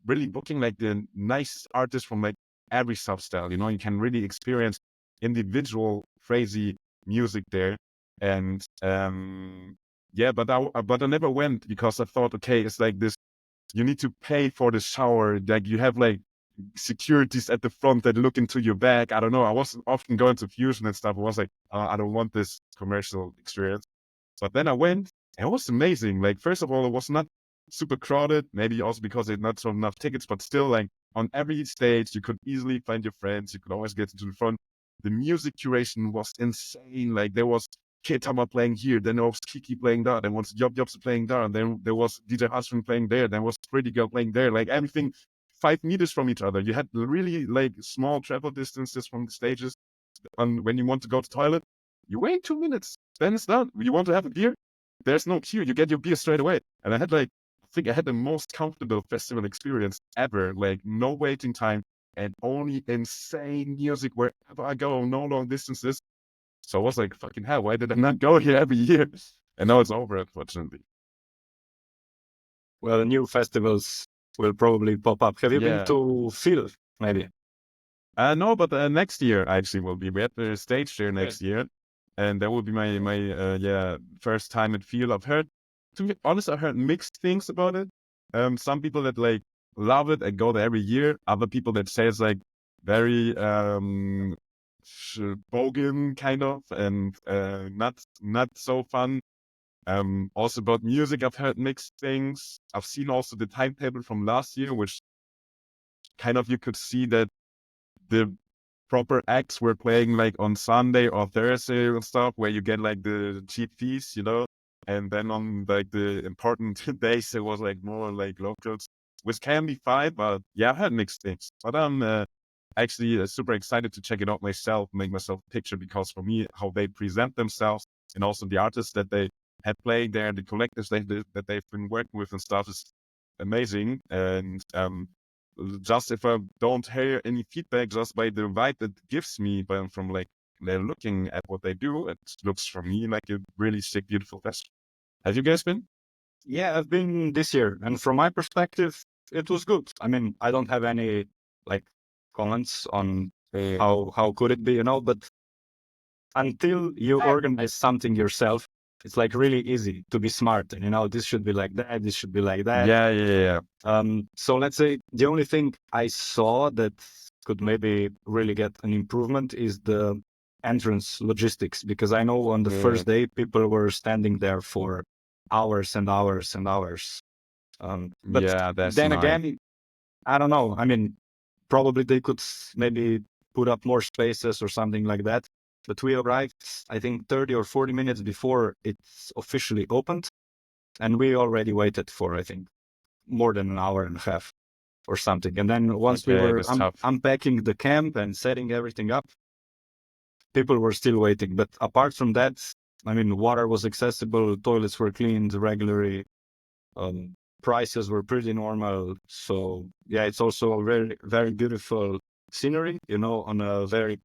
really booking like the nice artists from like every substyle, you can really experience individual crazy music there. And yeah, but I never went because I thought, okay, it's like this, you need to pay for the shower, like you have like securities at the front that look into your bag. I don't know. I was often going to Fusion and stuff. I was like, I don't want this commercial experience. But then I went, and it was amazing. Like, first of all, it was not super crowded, maybe also because they not sold enough tickets, but still, like, on every stage, you could easily find your friends. You could always get into the front. The music curation was insane. Like, there was Ketama playing here, then there was Kiki playing there, then was Yob Yobs playing there, and then there was DJ Hashman playing there, then was Pretty Girl playing there. Like, everything 5 meters from each other. You had really, like, small travel distances from the stages. And when you want to go to the toilet, you wait 2 minutes, then it's done. You want to have a beer? There's no queue. You get your beer straight away. And I think I had the most comfortable festival experience ever. Like no waiting time and only insane music wherever I go, no long distances. So I was like, fucking hell, why did I not go here every year? And now it's over, unfortunately. Well, new festivals will probably pop up. Have you been to Phil, maybe? No, but next year actually will be. We have the stage there next year. And that will be my first time at Feel. To be honest, I heard mixed things about it. Some people that like love it and go there every year. Other people that say it's like very bogan kind of and not so fun. Also about music, I've heard mixed things. I've seen also the timetable from last year, which kind of you could see that the proper acts were playing like on Sunday or Thursday and stuff, where you get like the cheap fees, and then on like the important days it was like more like locals, which can be fine. But yeah, I had mixed things. But I'm actually super excited to check it out myself, make myself a picture, because for me, how they present themselves and also the artists that they had played there, the collectives that they've been working with and stuff is amazing. And just if I don't hear any feedback, just by the vibe it gives me from like they're looking at what they do, it looks for me like a really sick, beautiful festival. Have you guys been? Yeah, I've been this year, and from my perspective, it was good. I mean, I don't have any like comments on how could it be, but until you organize something yourself, it's like really easy to be smart. And, this should be like that, this should be like that. Yeah. So let's say the only thing I saw that could maybe really get an improvement is the entrance logistics, because I know on the first day people were standing there for hours and hours and hours. But Yeah, that's then nice. again, I don't know. I mean, probably they could maybe put up more spaces or something like that. But we arrived, I think, 30 or 40 minutes before it's officially opened. And we already waited for, I think, more than an hour and a half or something. And then once we Okay, were that's tough. unpacking the camp and setting everything up, people were still waiting. But apart from that, I mean, water was accessible, toilets were cleaned regularly, prices were pretty normal. So yeah, it's also a very, very beautiful scenery, on a very,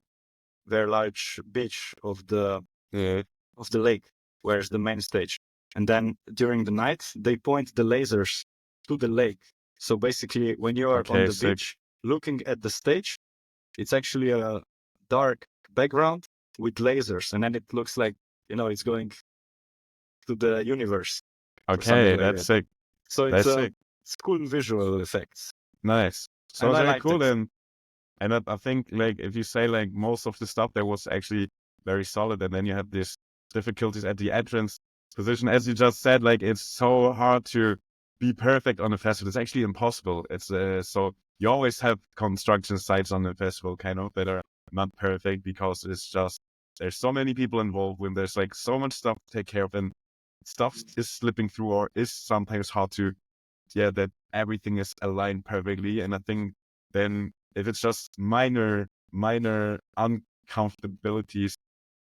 very large beach of the lake, where's the main stage. And then during the night, they point the lasers to the lake. So basically, when you are on Okay, the sick. beach looking at the stage, it's actually a dark background with lasers, and then it looks like it's going to the universe or something Okay, like that's that. sick. So it's That's sick. it's cool visual effects. Nice. So And I very liked cool. it. And I think like if you say like most of the stuff there was actually very solid, and then you had these difficulties at the entrance position, as you just said, like it's so hard to be perfect on a festival. It's actually impossible. It's so you always have construction sites on the festival kind of that are not perfect, because it's just there's so many people involved when there's like so much stuff to take care of, and stuff is slipping through or is sometimes hard to that everything is aligned perfectly. And I think then if it's just minor uncomfortabilities,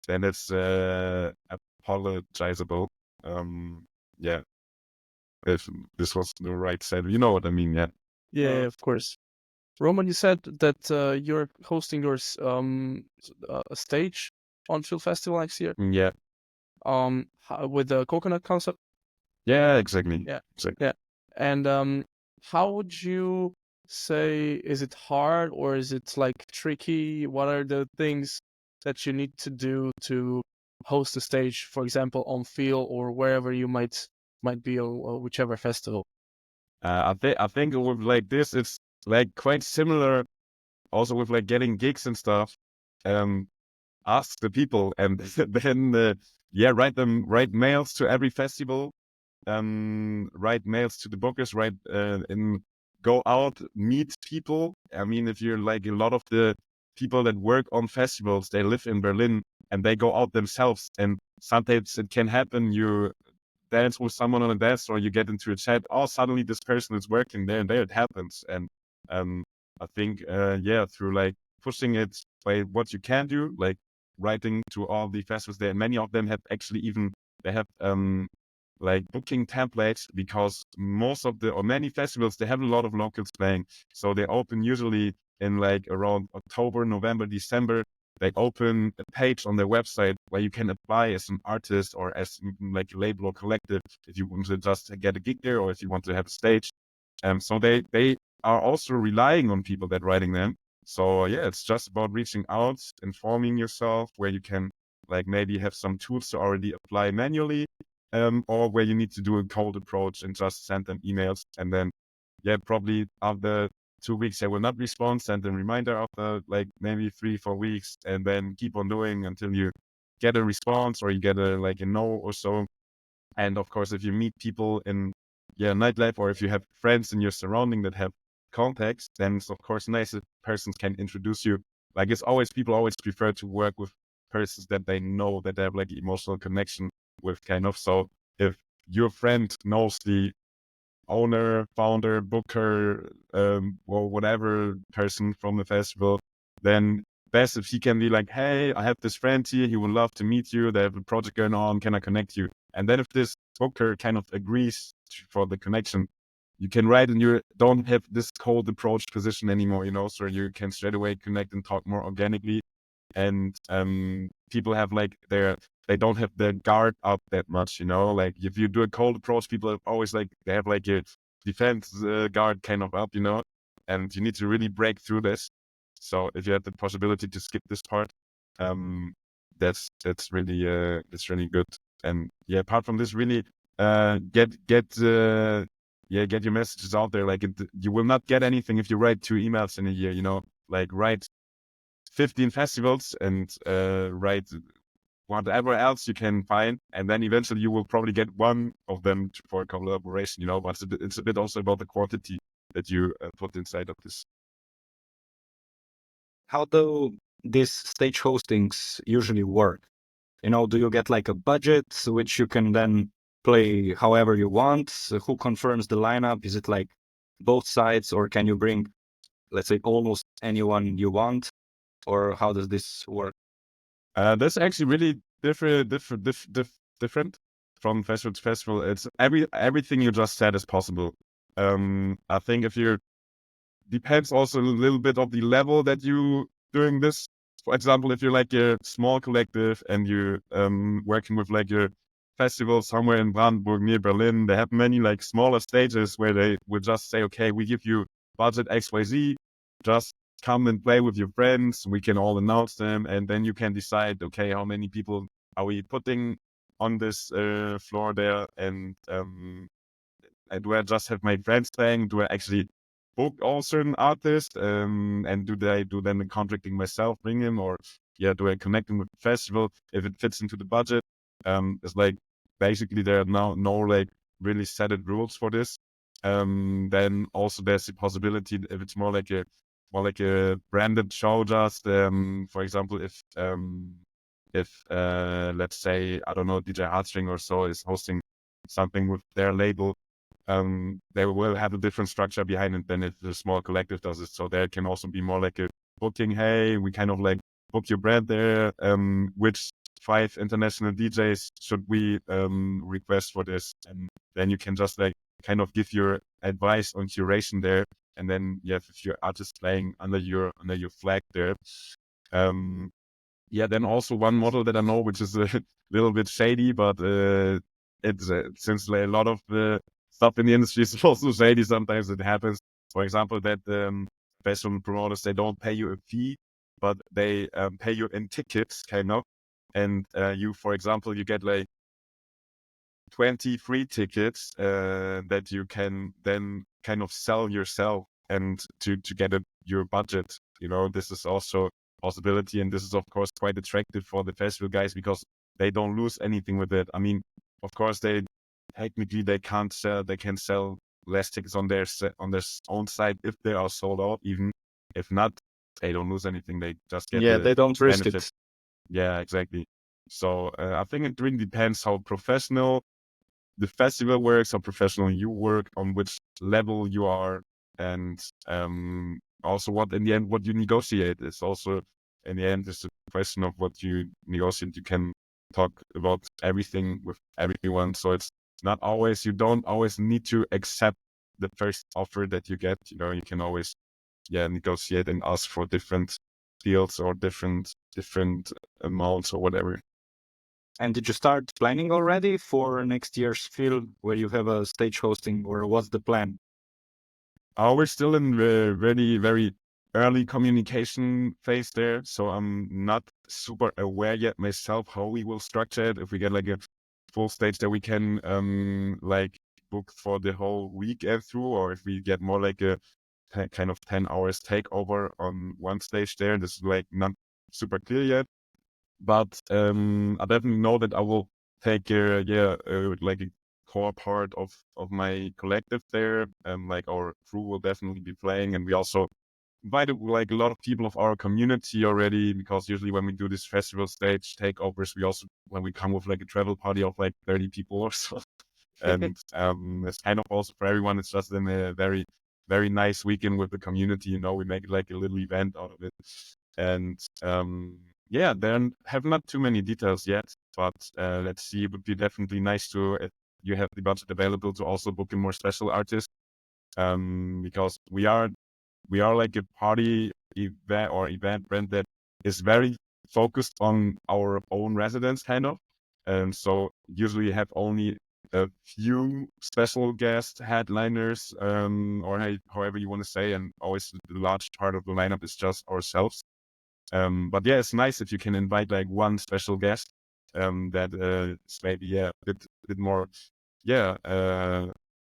then it's apologizable. Yeah, if this was the right set, you know what I mean? Yeah. Yeah, of course. Roman, you said that you're hosting your stage on Film Festival next year. Yeah. With the coconut concept. Yeah. Exactly. Yeah. Exactly. Yeah. And how would you say, is it hard or is it like tricky? What are the things that you need to do to host a stage, for example, on Feel or wherever you might be, or whichever festival? I think with like this, it's like quite similar. Also with like getting gigs and stuff. Ask the people, and then write mails to every festival. Write mails to the bookers, and go out, meet people. I mean, if you're like a lot of the people that work on festivals, they live in Berlin and they go out themselves. And sometimes it can happen you dance with someone on a dance, or you get into a chat. Oh, suddenly this person is working there, and there it happens. And I think through like pushing it by what you can do, like writing to all the festivals there. And many of them have actually they have like booking templates, because many festivals, they have a lot of locals playing. So they open usually in like around October, November, December. They open a page on their website where you can apply as an artist or as like a label or collective if you want to just get a gig there, or if you want to have a stage. So they are also relying on people that writing them. So yeah, it's just about reaching out, informing yourself where you can like maybe have some tools to already apply manually, or where you need to do a cold approach and just send them emails. And then probably after 2 weeks they will not respond, send a reminder after like maybe 3-4 weeks, and then keep on doing until you get a response or you get a no or so. And of course, if you meet people in nightlife, or if you have friends in your surrounding that have contacts, then it's of course nice if persons can introduce you. Like people always prefer to work with persons that they know, that they have like emotional connection with kind of. So if your friend knows the owner, founder, booker, or whatever person from the festival, then best if he can be like, hey, I have this friend here, he would love to meet you, they have a project going on, can I connect you? And then if this booker kind of agrees for the connection, you can write, and you don't have this cold approach position anymore, so you can straight away connect and talk more organically. And people have like they don't have their guard up that much, like if you do a cold approach, people have always like they have like a defense guard kind of up, and you need to really break through this. So if you have the possibility to skip this part, that's really good. And yeah, apart from this, really get your messages out there. Like you will not get anything if you write 2 emails in a year. Like write 15 festivals and write whatever else you can find, and then eventually you will probably get one of them for a collaboration. But it's a bit also about the quantity that you put inside of this. How do these stage hostings usually work? Do you get like a budget which you can then play however you want? Who confirms the lineup? Is it like both sides, or can you bring, let's say, almost anyone you want? Or how does this work? That's actually really different from festival to festival. It's everything you just said is possible. I think depends also a little bit of the level that you doing this. For example, if you're like a small collective and you're working with like a festival somewhere in Brandenburg near Berlin, they have many like smaller stages where they would just say, okay, we give you budget XYZ, just come and play with your friends. We can all announce them, and then you can decide, okay, how many people are we putting on this floor there, and do I just have my friends playing? Do I actually book all certain artists? And do I do then the contracting myself, bring him, or do I connect him with the festival if it fits into the budget? It's like basically there are now no like really set rules for this. Then also there's the possibility if it's more like a branded show, just for example, if let's say, I don't know, DJ Heartstring or so is hosting something with their label, they will have a different structure behind it than if the small collective does it. So there can also be more like a booking. Hey, we kind of like book your brand there. Which 5 international DJs should we request for this? And then you can just like kind of give your advice on curation there. And then you have if your artist playing under your flag there. Then also one model that I know, which is a little bit shady, but it's since a lot of the stuff in the industry is also shady, sometimes it happens. For example, that festival promoters, they don't pay you a fee, but they pay you in tickets, kind of. And for example, you get like 20 free tickets that you can then kind of sell yourself and to get your budget. This is also possibility, and this is of course quite attractive for the festival guys because they don't lose anything with it. I mean, of course they can sell less tickets on their own site if they are sold out. Even if not, they don't lose anything. They just get they don't risk benefit. it. Yeah, exactly. So I think it really depends how professional the festival works, how professional you work, on which level you are, and also what in the end what you negotiate is also in the end is a question of what you negotiate. You can talk about everything with everyone, so it's not always, you don't always need to accept the first offer that you get. You can always negotiate and ask for different deals or different amounts or whatever. And did you start planning already for next year's field where you have a stage hosting, or what's the plan? We're still in the very early communication phase there, so I'm not super aware yet myself how we will structure it. If we get like a full stage that we can like book for the whole weekend through, or if we get more like a kind of 10 hours takeover on one stage there. This is like not super clear yet, but I definitely know that I will take like a core part of my collective there. Like our crew will definitely be playing, and we also invited like a lot of people of our community already, because usually when we do this festival stage takeovers, when we come with like a travel party of like 30 people or so. And it's kind of also for everyone, it's just in a very, very nice weekend with the community. We make like a little event out of it. And then have not too many details yet, but let's see. It would be definitely nice to, if you have the budget available, to also book in more special artists, because we are like a party event brand that is very focused on our own residents, kind of. And so usually have only a few special guest headliners, or however you want to say, and always the large part of the lineup is just ourselves. But yeah, it's nice if you can invite like one special guest, that is maybe a bit more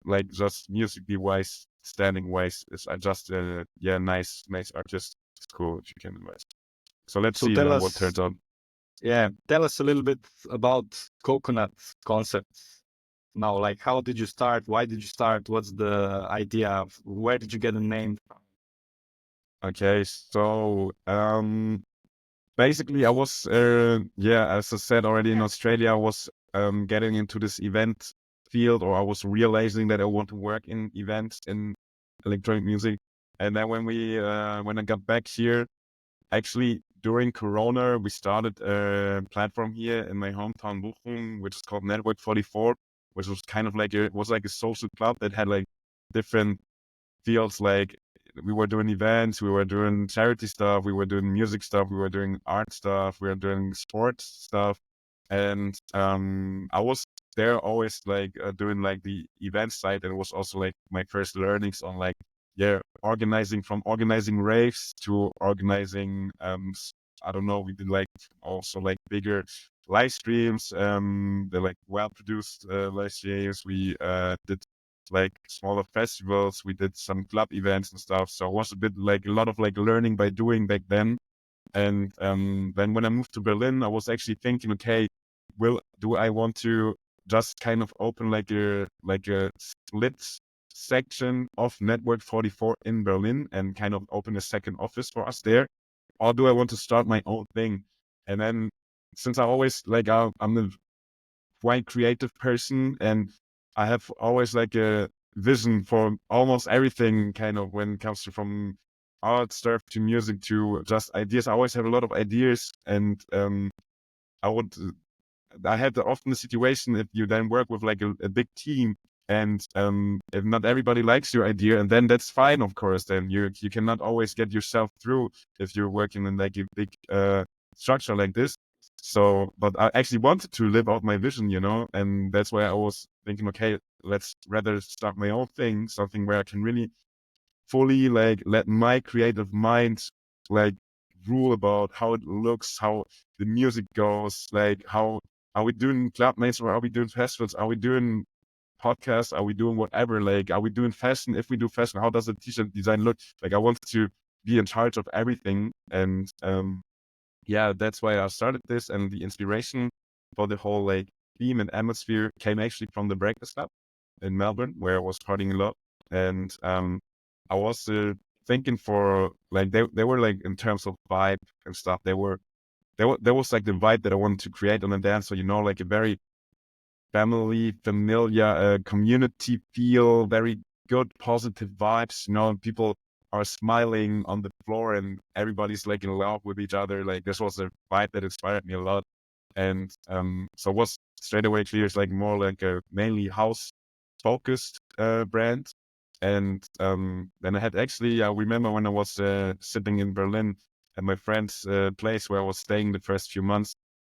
like just musically wise, standing wise is just nice artist. It's cool if you can invest. So let's So see tell what us, turns out. tell us a little bit about coconut concepts. Now, like, how did you start? Why did you start? What's the idea? Where did you get the name? Okay, so basically I was as I said already in Australia, I was getting into this event field, or I was realizing that I want to work in events in electronic music. And then when I got back here, actually during Corona, we started a platform here in my hometown Bochum, which is called Network 44, which was kind of like a social club that had like different fields. Like we were doing events, we were doing charity stuff, we were doing music stuff, we were doing art stuff, we were doing sports stuff. And I was there always like doing like the event side, and it was also like my first learnings on like organizing raves to organizing I don't know, we did like also like bigger live streams, they're like well produced live streams. We did like smaller festivals, we did some club events and stuff. So it was a lot of like learning by doing back then. And then when I moved to Berlin, I was actually thinking, okay, do I want to just kind of open like a split section of Network 44 in Berlin and kind of open a second office for us there, or do I want to start my own thing? And then since I always like I'm a quite creative person, and I have always like a vision for almost everything, kind of when it comes to from art stuff to music to just ideas. I always have a lot of ideas, and I would I had often the situation if you then work with like a big team, and if not everybody likes your idea, and then that's fine, of course. Then you cannot always get yourself through if you're working in like a big structure like this. So, but I actually wanted to live out my vision, and that's why I was thinking, okay, let's rather start my own thing, something where I can really fully like let my creative mind like rule about how it looks, how the music goes, like how are we doing club nights, or are we doing festivals, are we doing podcasts, are we doing whatever, like are we doing fashion? If we do fashion, how does the t-shirt design look? Like I wanted to be in charge of everything. And that's why I started this. And the inspiration for the whole like theme and atmosphere came actually from the Breakfast Club in Melbourne, where I was partying a lot. And I was thinking for like they were like in terms of vibe and stuff. There was like the vibe that I wanted to create on a dance. So like a very family, familiar, community feel, very good, positive vibes. People are smiling on the floor and everybody's like in love with each other. Like this was a vibe that inspired me a lot. And so it was straight away clear it's like more like a mainly house focused brand. And then I had actually, I remember when I was sitting in Berlin at my friend's place where I was staying the first few months,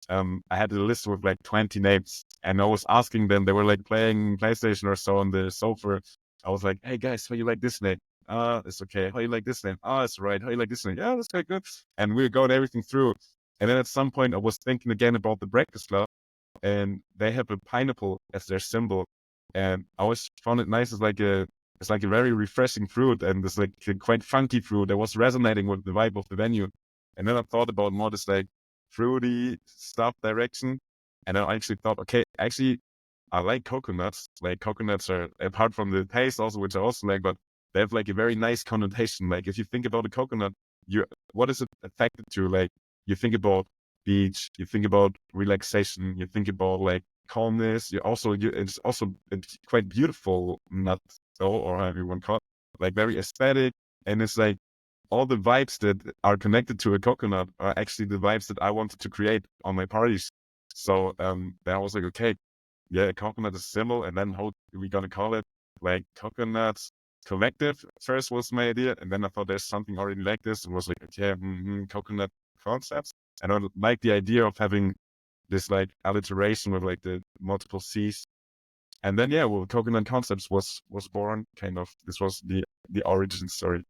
I had a list with like 20 names, and I was asking them, they were like playing PlayStation or so on the sofa. I was like, hey guys, how you like this name? It's okay. How you like this name? It's right. How you like this name? Yeah, that's quite good. And we were going everything through. And then at some point I was thinking again about the Breakfast Club, and they have a pineapple as their symbol. And I always found it nice. It's like a very refreshing fruit, and it's like a quite funky fruit that was resonating with the vibe of the venue. And then I thought about more this like fruity stuff direction. And I actually thought, okay, actually, I like coconuts. Like coconuts are, apart from the taste also, which I also like, but they have like a very nice connotation. Like if you think about a coconut, what is it affected to? Like you think about beach, you think about relaxation, you think about like calmness. It's also a quite beautiful nut, or however you want to call it, like very aesthetic. And it's like all the vibes that are connected to a coconut are actually the vibes that I wanted to create on my parties. So then I was like, okay, yeah, coconut is symbol, and then how are we gonna call it? Like coconut collective first was my idea, and then I thought there's something already like this, and was like, okay, coconut concepts. And I like the idea of having this like alliteration with like the multiple C's. And then coconut concepts was born. Kind of this was the origin story.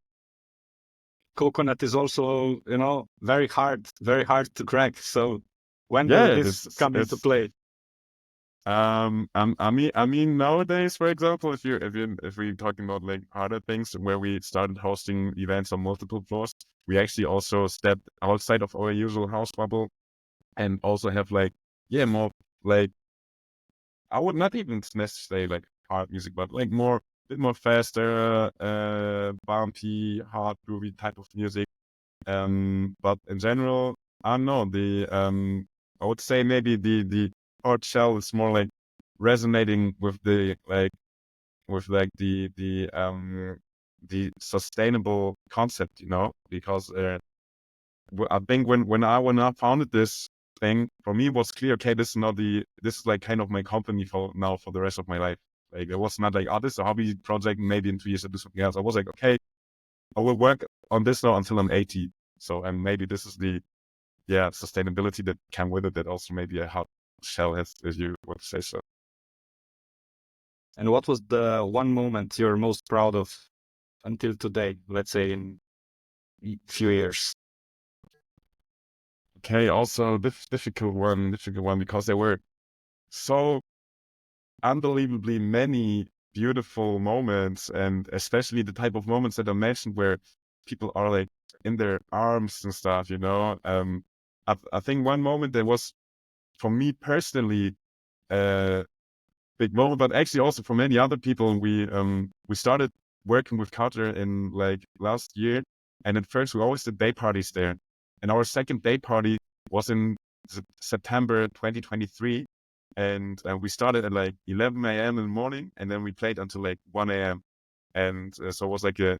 Coconut is also, very hard to crack. So When will Yeah, this come into play? I mean, nowadays, for example, if we're talking about like harder things where we started hosting events on multiple floors, we actually also stepped outside of our usual house bubble and also have like, yeah, more like, I would not even necessarily like hard music, but like bit more faster, bumpy, hard groovy type of music. But in general, I don't know, I would say maybe the hard shell is more like resonating with the sustainable concept, you know, because I think when I founded this thing, for me it was clear, okay, this is like kind of my company for now for the rest of my life. Like it was not like, oh, this is a hobby project, maybe in 2 years I'll do something else. I was like, okay, I will work on this now until I'm 80. So, and maybe this is the sustainability that came with it, that also maybe a hard shell has, as you would say so. And what was the one moment you're most proud of until today, let's say in a few years? Okay, also difficult one because there were so unbelievably many beautiful moments, and especially the type of moments that I mentioned where people are like in their arms and stuff, you know. I think one moment that was for me personally a big moment, but actually also for many other people. We started working with Carter in like last year, and at first we always did day parties there, and our second day party was in September 2023, and we started at like 11 a.m. in the morning, and then we played until like 1 a.m. And so it was like a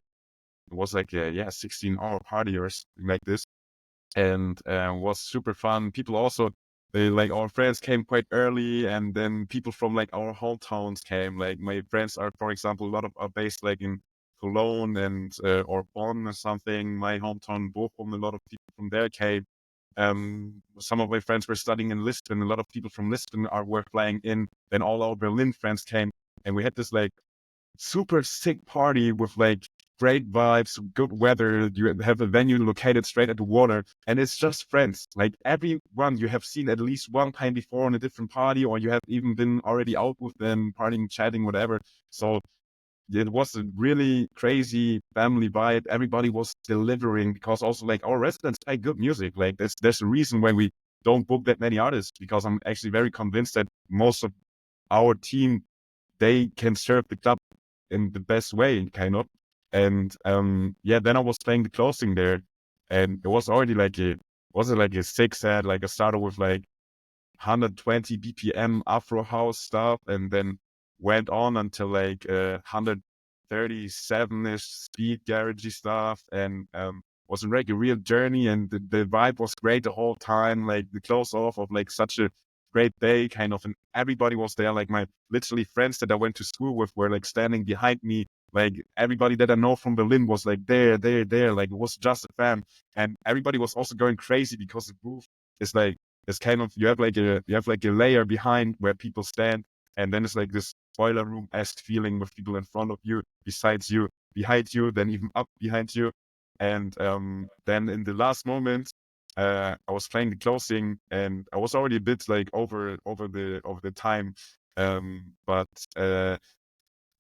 16-hour party or something like this, and was super fun. People also, like our friends came quite early, and then people from like our hometowns came. Like my friends are, for example, a lot of are based like in Cologne and or Bonn or something. My hometown Bochum, a lot of people from there came. Some of my friends were studying in Lisbon. A lot of people from Lisbon were flying in. Then all our Berlin friends came, and we had this like super sick party with like great vibes, good weather. You have a venue located straight at the water, and it's just friends. Like everyone you have seen at least one time before on a different party, or you have even been already out with them, partying, chatting, whatever. So it was a really crazy family vibe. Everybody was delivering because also like our residents play good music. Like there's a reason why we don't book that many artists, because I'm actually very convinced that most of our team, they can serve the club in the best way, kind of. And then I was playing the closing there, and it was already like a six set, like a starter with like 120 BPM Afro house stuff, and then went on until like 137-ish speed garagey stuff, and was like a real journey, and the vibe was great the whole time, like the close off of like such a great day, kind of, and everybody was there. Like my literally friends that I went to school with were like standing behind me. Like everybody that I know from Berlin was like there. Like it was just a fan, and everybody was also going crazy because the booth is like, it's kind of, you have like a layer behind where people stand, and then it's like this boiler room-esque feeling with people in front of you, besides you, behind you, then even up behind you. And then in the last moment, I was playing the closing, and I was already a bit like over the time, but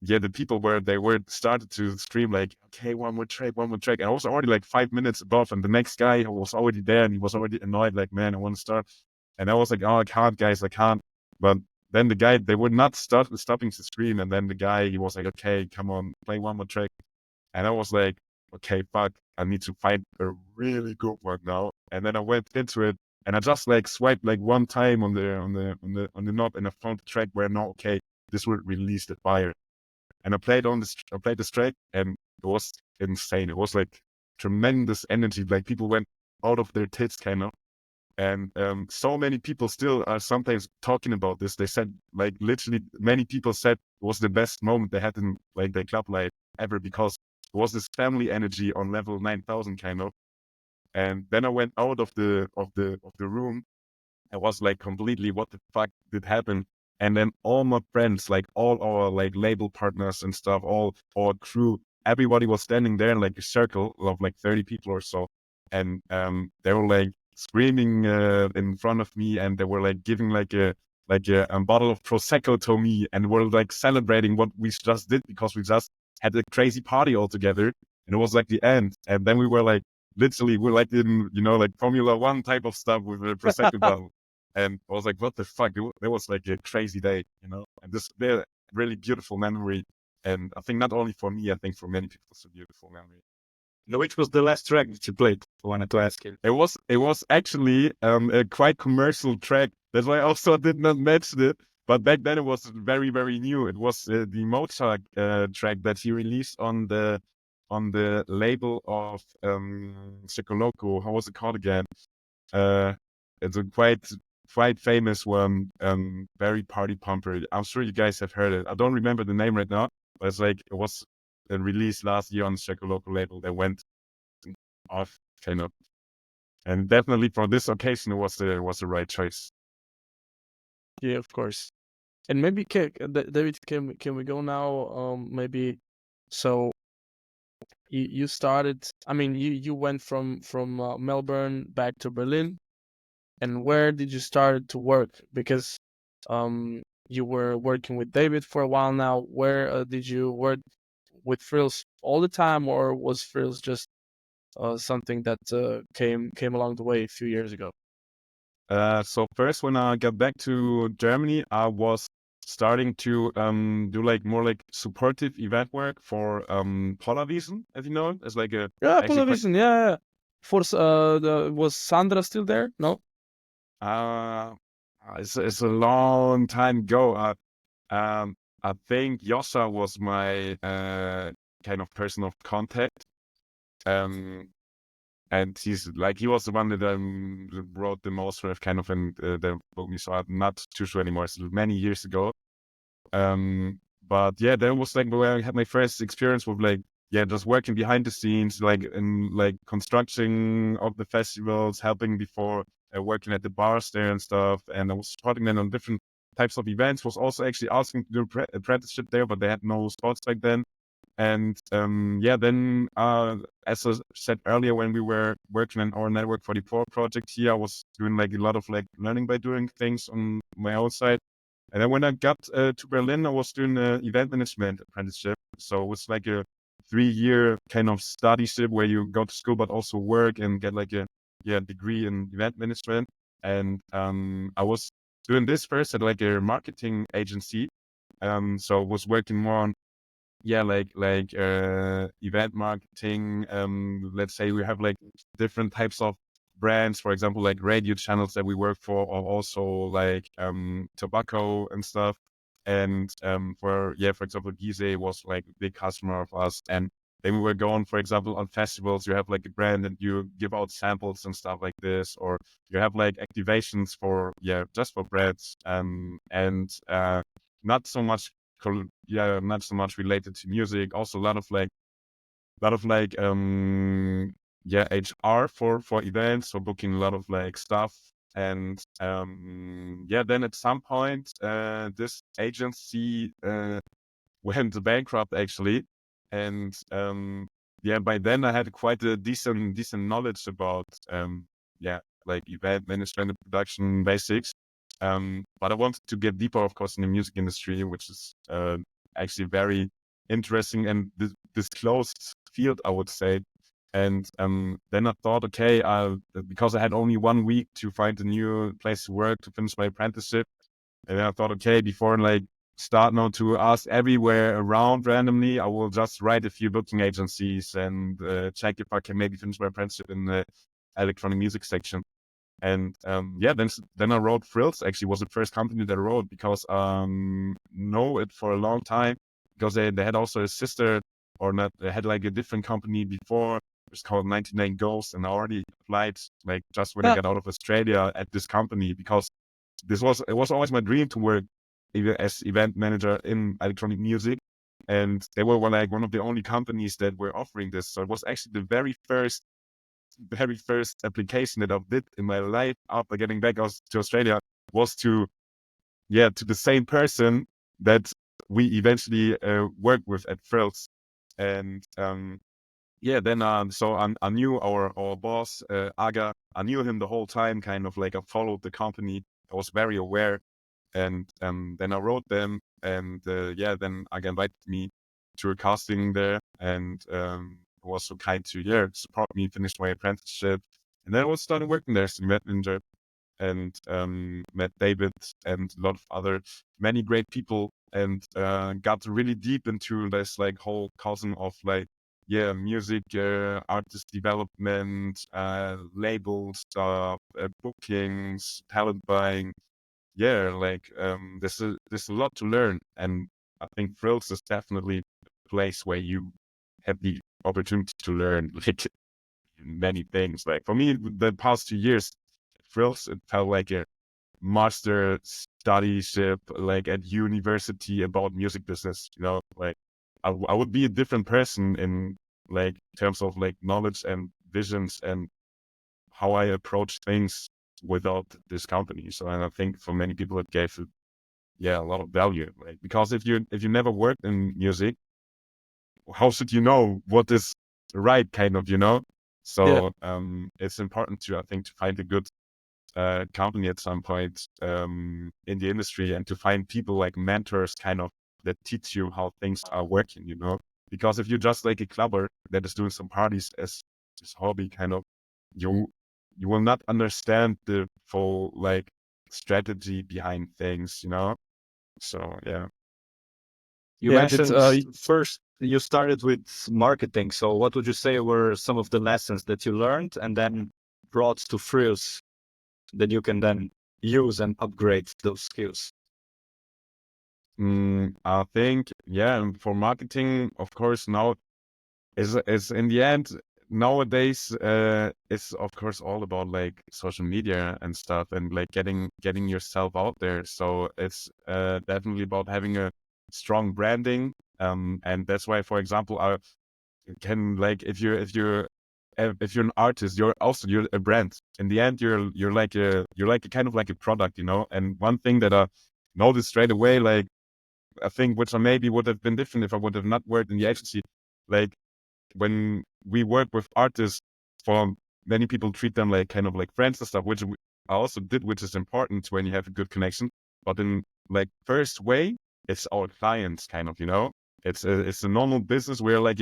the people they were started to scream like, okay, one more track. And I was already like 5 minutes above, and the next guy was already there, and he was already annoyed, like, man, I want to start. And I was like, oh, I can't, guys, I can't. But then the guy, they would not stopping to scream. And then the guy, he was like, okay, come on, play one more track. And I was like, okay, fuck, I need to find a really good one now. And then I went into it, and I just like swiped like one time on the knob, and I found the track where now, okay, this would release the fire. And I played this track, and it was insane. It was like tremendous energy. Like people went out of their tits, kind of. And so many people still are sometimes talking about this. They said, like, literally many people said it was the best moment they had in like their club life ever, because it was this family energy on level 9,000, kind of. And then I went out of the room. I was like completely, what the fuck did happen? And then all my friends, like all our like label partners and stuff, all our crew, everybody was standing there in like a circle of like 30 people or so. And they were like screaming in front of me, and they were like giving like a bottle of prosecco to me, and were like celebrating what we just did because we just had a crazy party all together, and it was like the end. And then we were like literally we're like in like Formula One type of stuff with a prosecco bottle, and I was like, what the fuck? It was like a crazy day, and this really beautiful memory. And I think not only for me, I think for many people, it's a beautiful memory. Now, which was the last track that you played? I wanted to ask you. It was actually a quite commercial track. That's why I also did not mention it. But back then it was very, very new. It was the Mozart track that he released on the label of Loco. How was it called again? It's a quite famous one, very party pumper. I'm sure you guys have heard it. I don't remember the name right now, but it's like it was released last year on the Loco label. They went off kind of, and definitely for this occasion, it was the right choice. Yeah, of course. And maybe David, can we go now? Maybe so you started. I mean, you went from Melbourne back to Berlin, and where did you start to work? Because you were working with David for a while now. Where did you work with Frills all the time, or was Frills just something that came along the way a few years ago? So first, when I got back to Germany, I was starting to do like more like supportive event work for Polarwiesen, as you know it. It's like a Yeah, actually quite, Polavision. Yeah. Was Sandra still there? No. it's a long time ago. I think Jossa was my kind of person of contact. And he was the one that wrote the most sort of kind of and the book me. So I'm not too sure anymore. It's many years ago. But yeah, that was like where I had my first experience with like just working behind the scenes, like in like construction of the festivals, helping before working at the bars there and stuff. And I was supporting them on different types of events. Was also actually asking to do apprenticeship there, but they had no spots back then. And then as I said earlier, when we were working on our Network 44 project here, I was doing like a lot of like learning by doing things on my own side. And then when I got to Berlin, I was doing an event management apprenticeship. So it was like a 3-year kind of studyship where you go to school but also work and get like a degree in event management. And I was doing this first at like a marketing agency. So I was working more on event marketing. Let's say we have like different types of brands, for example, like radio channels that we work for, or also like tobacco and stuff. And for example, Gizeh was like a big customer of us. And then we were going, for example, on festivals, you have like a brand and you give out samples and stuff like this, or you have like activations for just for brands. And not so much not so much related to music. Also a lot of HR for events, for booking a lot of like stuff. And then at some point this agency went bankrupt actually. And by then I had quite a decent knowledge about like event management and production basics. But I wanted to get deeper, of course, in the music industry, which is actually very interesting and this closed field, I would say. And then I thought, okay, because I had only 1 week to find a new place to work to finish my apprenticeship. And then I thought, okay, before like start now to ask everywhere around randomly, I will just write a few booking agencies and check if I can maybe finish my apprenticeship in the electronic music section. And then I wrote Frills. Actually, was the first company that I wrote because know it for a long time because they had also a sister or not. They had like a different company before. It's called 99 Ghosts, and I already applied like just when I got out of Australia at this company because it was always my dream to work as event manager in electronic music. And they were like one of the only companies that were offering this. So it was actually the very first application that I did in my life after getting back to Australia was to the same person that we eventually worked with at Frills. And yeah, then so I knew our boss Aga. I knew him the whole time, kind of like I followed the company. I was very aware, and then I wrote them, and yeah, then Aga invited me to a casting there, and was so kind to support me, finish my apprenticeship, and then I was starting working there, so met Ninja and met David and a lot of other many great people, and got really deep into this like whole cosm of like music, artist development, label stuff, bookings, talent buying. Like there's a lot to learn, and I think Frills is definitely a place where you have the opportunity to learn like many things. Like for me, the past 2 years, Frills, it felt like a master studyship, like at university about music business. Like I would be a different person in like terms of like knowledge and visions and how I approach things without this company. So, and I think for many people it gave a lot of value. Like because if you never worked in music, how should you know what is right, kind of, Yeah. So it's important to, I think, to find a good company at some point in the industry, and to find people like mentors, kind of, that teach you how things are working. Because if you're just like a clubber that is doing some parties as his hobby, kind of, you will not understand the full like strategy behind things. So yeah. You Yeah, it's mentioned first you started with marketing. So what would you say were some of the lessons that you learned and then brought to Frills that you can then use and upgrade those skills? I think, and for marketing, of course, now is in the end nowadays, it's of course all about like social media and stuff, and like getting yourself out there. So it's definitely about having a strong branding, and that's why, for example, I can, like, if you're an artist, you're a brand. In the end, you're like a kind of like a product. And one thing that I noticed straight away, like, I think, which I maybe would have been different if I would have not worked in the agency, like when we work with artists, for many people treat them like kind of like friends and stuff, which I also did, which is important when you have a good connection. But in like first way, it's our clients, kind of. It's a normal business where like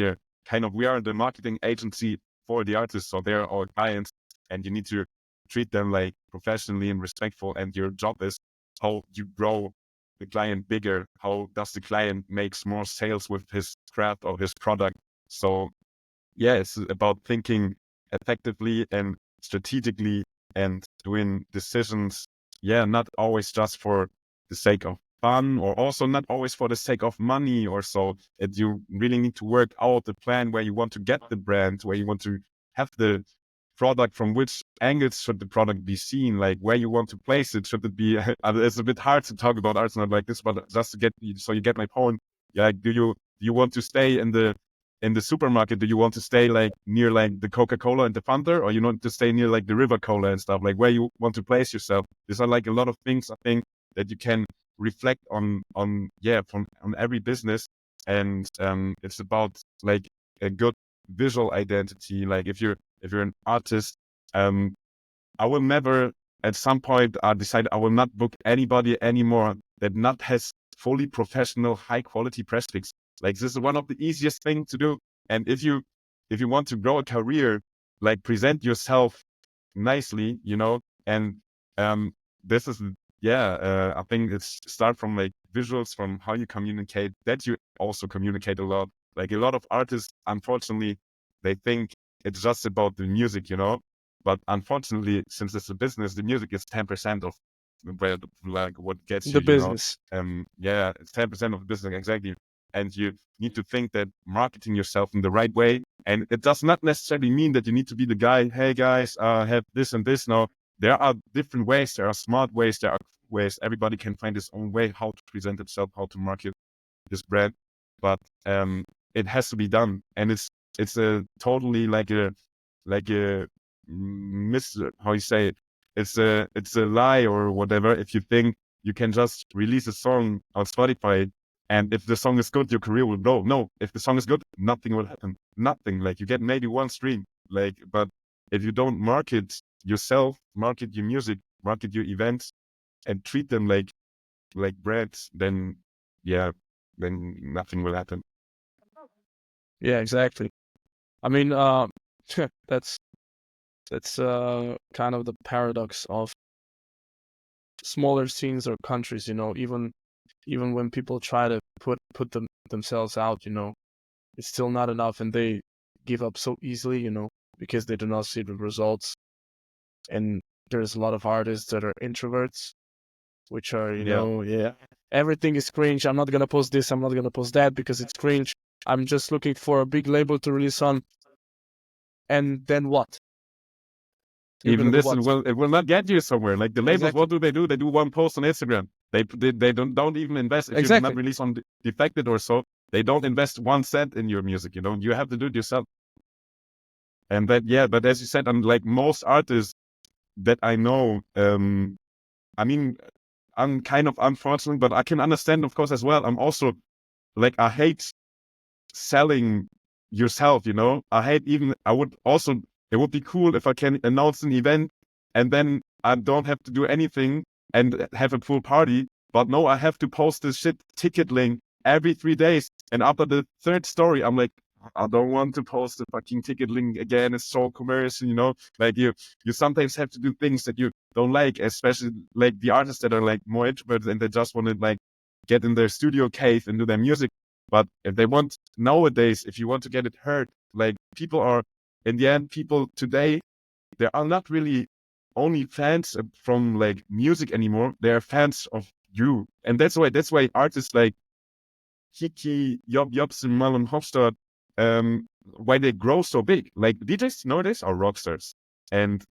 we are the marketing agency for the artists, so they're our clients, and you need to treat them like professionally and respectful. And your job is how you grow the client bigger. How does the client makes more sales with his craft or his product? So it's about thinking effectively and strategically, and doing decisions, not always just for the sake of fun, or also not always for the sake of money or so. You really need to work out the plan where you want to get the brand, where you want to have the product, from which angles should the product be seen, like where you want to place it. Should it be, it's a bit hard to talk about arts not like this, but just to get, so you get my point. Like, do you want to stay in the supermarket? Do you want to stay like near like the Coca-Cola and the Fanta, or you want to stay near like the River Cola and stuff? Like, where you want to place yourself. These are like a lot of things, I think, that you can reflect on every business. And it's about like a good visual identity. Like if you're an artist, I will never, at some point, decide I will not book anybody anymore that not has fully professional, high quality press pics. Like, this is one of the easiest things to do. And if you want to grow a career, like, present yourself nicely. And this is, I think it's start from like visuals, from how you communicate, that you also communicate a lot. Like, a lot of artists, unfortunately, they think it's just about the music. But unfortunately, since it's a business, the music is 10% of where like what gets the you. business. It's 10% of the business, exactly. And you need to think that marketing yourself in the right way. And it does not necessarily mean that you need to be the guy, hey guys, have this and this. No, there are different ways. There are smart ways. There are ways. Everybody can find his own way how to present himself, how to market his brand. But it has to be done. And it's a totally like a how you say it. It's a lie or whatever if you think you can just release a song on Spotify And if the song is good, your career will grow. No, if the song is good, nothing will happen. Nothing. Like you get maybe one stream. Like, but if you don't market yourself, market your music, market your events, and treat them like bread, then then nothing will happen. Yeah, exactly. I mean, that's kind of the paradox of smaller scenes or countries. Even when people try to put themselves out, it's still not enough, and they give up so easily, because they do not see the results. And there's a lot of artists that are introverts, which are, everything is cringe. I'm not gonna post this. I'm not gonna post that because it's cringe. I'm just looking for a big label to release on. And then what? You're Even gonna do this what? it will not get you somewhere. Like the labels, Exactly. what do? They do one post on Instagram. They don't even invest if you're not released on Defected or so. They don't invest 1 cent in your music. You have to do it yourself. And but as you said, like most artists that I know, I mean, I'm kind of unfortunate, but I can understand, of course, as well. I'm also like, I hate selling yourself, it would be cool if I can announce an event and then I don't have to do anything and have a pool party. But no, I have to post this shit ticket link every 3 days. And after the third story, I'm like, I don't want to post the fucking ticket link again. It's so commercial, like you sometimes have to do things that you don't like, especially like the artists that are like more introverted and they just want to like get in their studio cave and do their music. But if they want nowadays, if you want to get it heard, like people are, in the end, people today, they are not really only fans from like music anymore. They are fans of you. And that's why artists like Kiki, Job Jobs, and Marlon Hofstad, why they grow so big. Like DJs nowadays are rock stars. And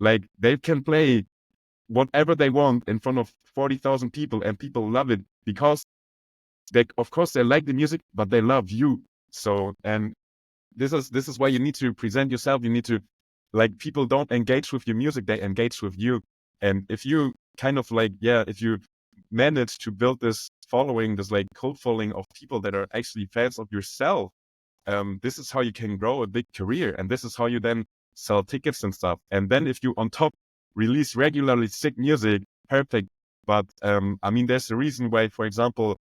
like they can play whatever they want in front of 40,000 people and people love it because of course they like the music, but they love you. So, and this is why you need to present yourself. You need to, like, people don't engage with your music, they engage with you. And if you kind of like, if you manage to build this following, this like cult following of people that are actually fans of yourself, this is how you can grow a big career. And this is how you then sell tickets and stuff. And then if you on top release regularly sick music, perfect. But I mean, there's a reason why, for example,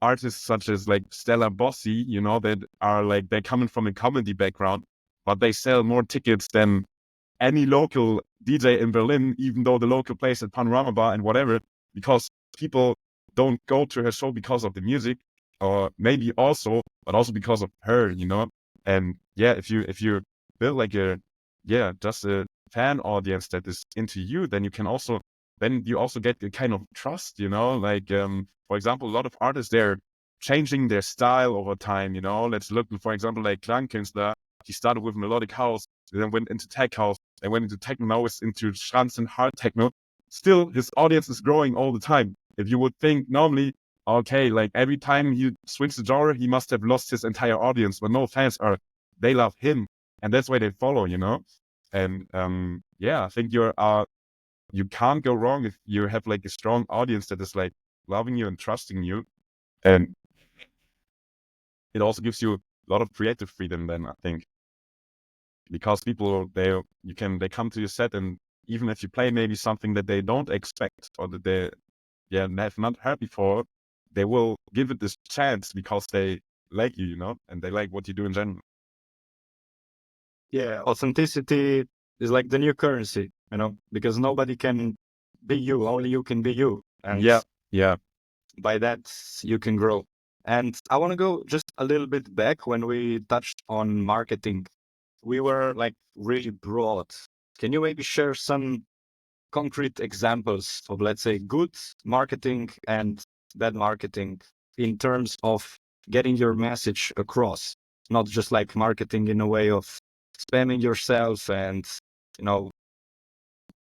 artists such as like Stella Bossi, that are like, they're coming from a comedy background, but they sell more tickets than any local DJ in Berlin, even though the local plays at Panorama Bar and whatever, because people don't go to her show because of the music, or maybe also, but also because of her. And if you build like just a fan audience that is into you, then you also get the kind of trust, like, for example, a lot of artists, they're changing their style over time, let's look, for example, like Klangkünstler. He started with melodic house, then went into tech house, then went into techno, now it's into trance and hard techno. Still, his audience is growing all the time. If you would think normally, okay, like every time he switches the genre, he must have lost his entire audience, but no, they love him, and that's why they follow, And I think you can't go wrong if you have like a strong audience that is like loving you and trusting you. And it also gives you a lot of creative freedom then, I think. Because people, they come to your set, and even if you play maybe something that they don't expect or that they have not heard before, they will give it this chance because they like you, and they like what you do in general. Yeah, authenticity is like the new currency, because nobody can be you, only you can be you. And by that, you can grow. And I want to go just a little bit back when we touched on marketing. We were like really broad. Can you maybe share some concrete examples of, let's say, good marketing and bad marketing in terms of getting your message across? Not just like marketing in a way of spamming yourself and,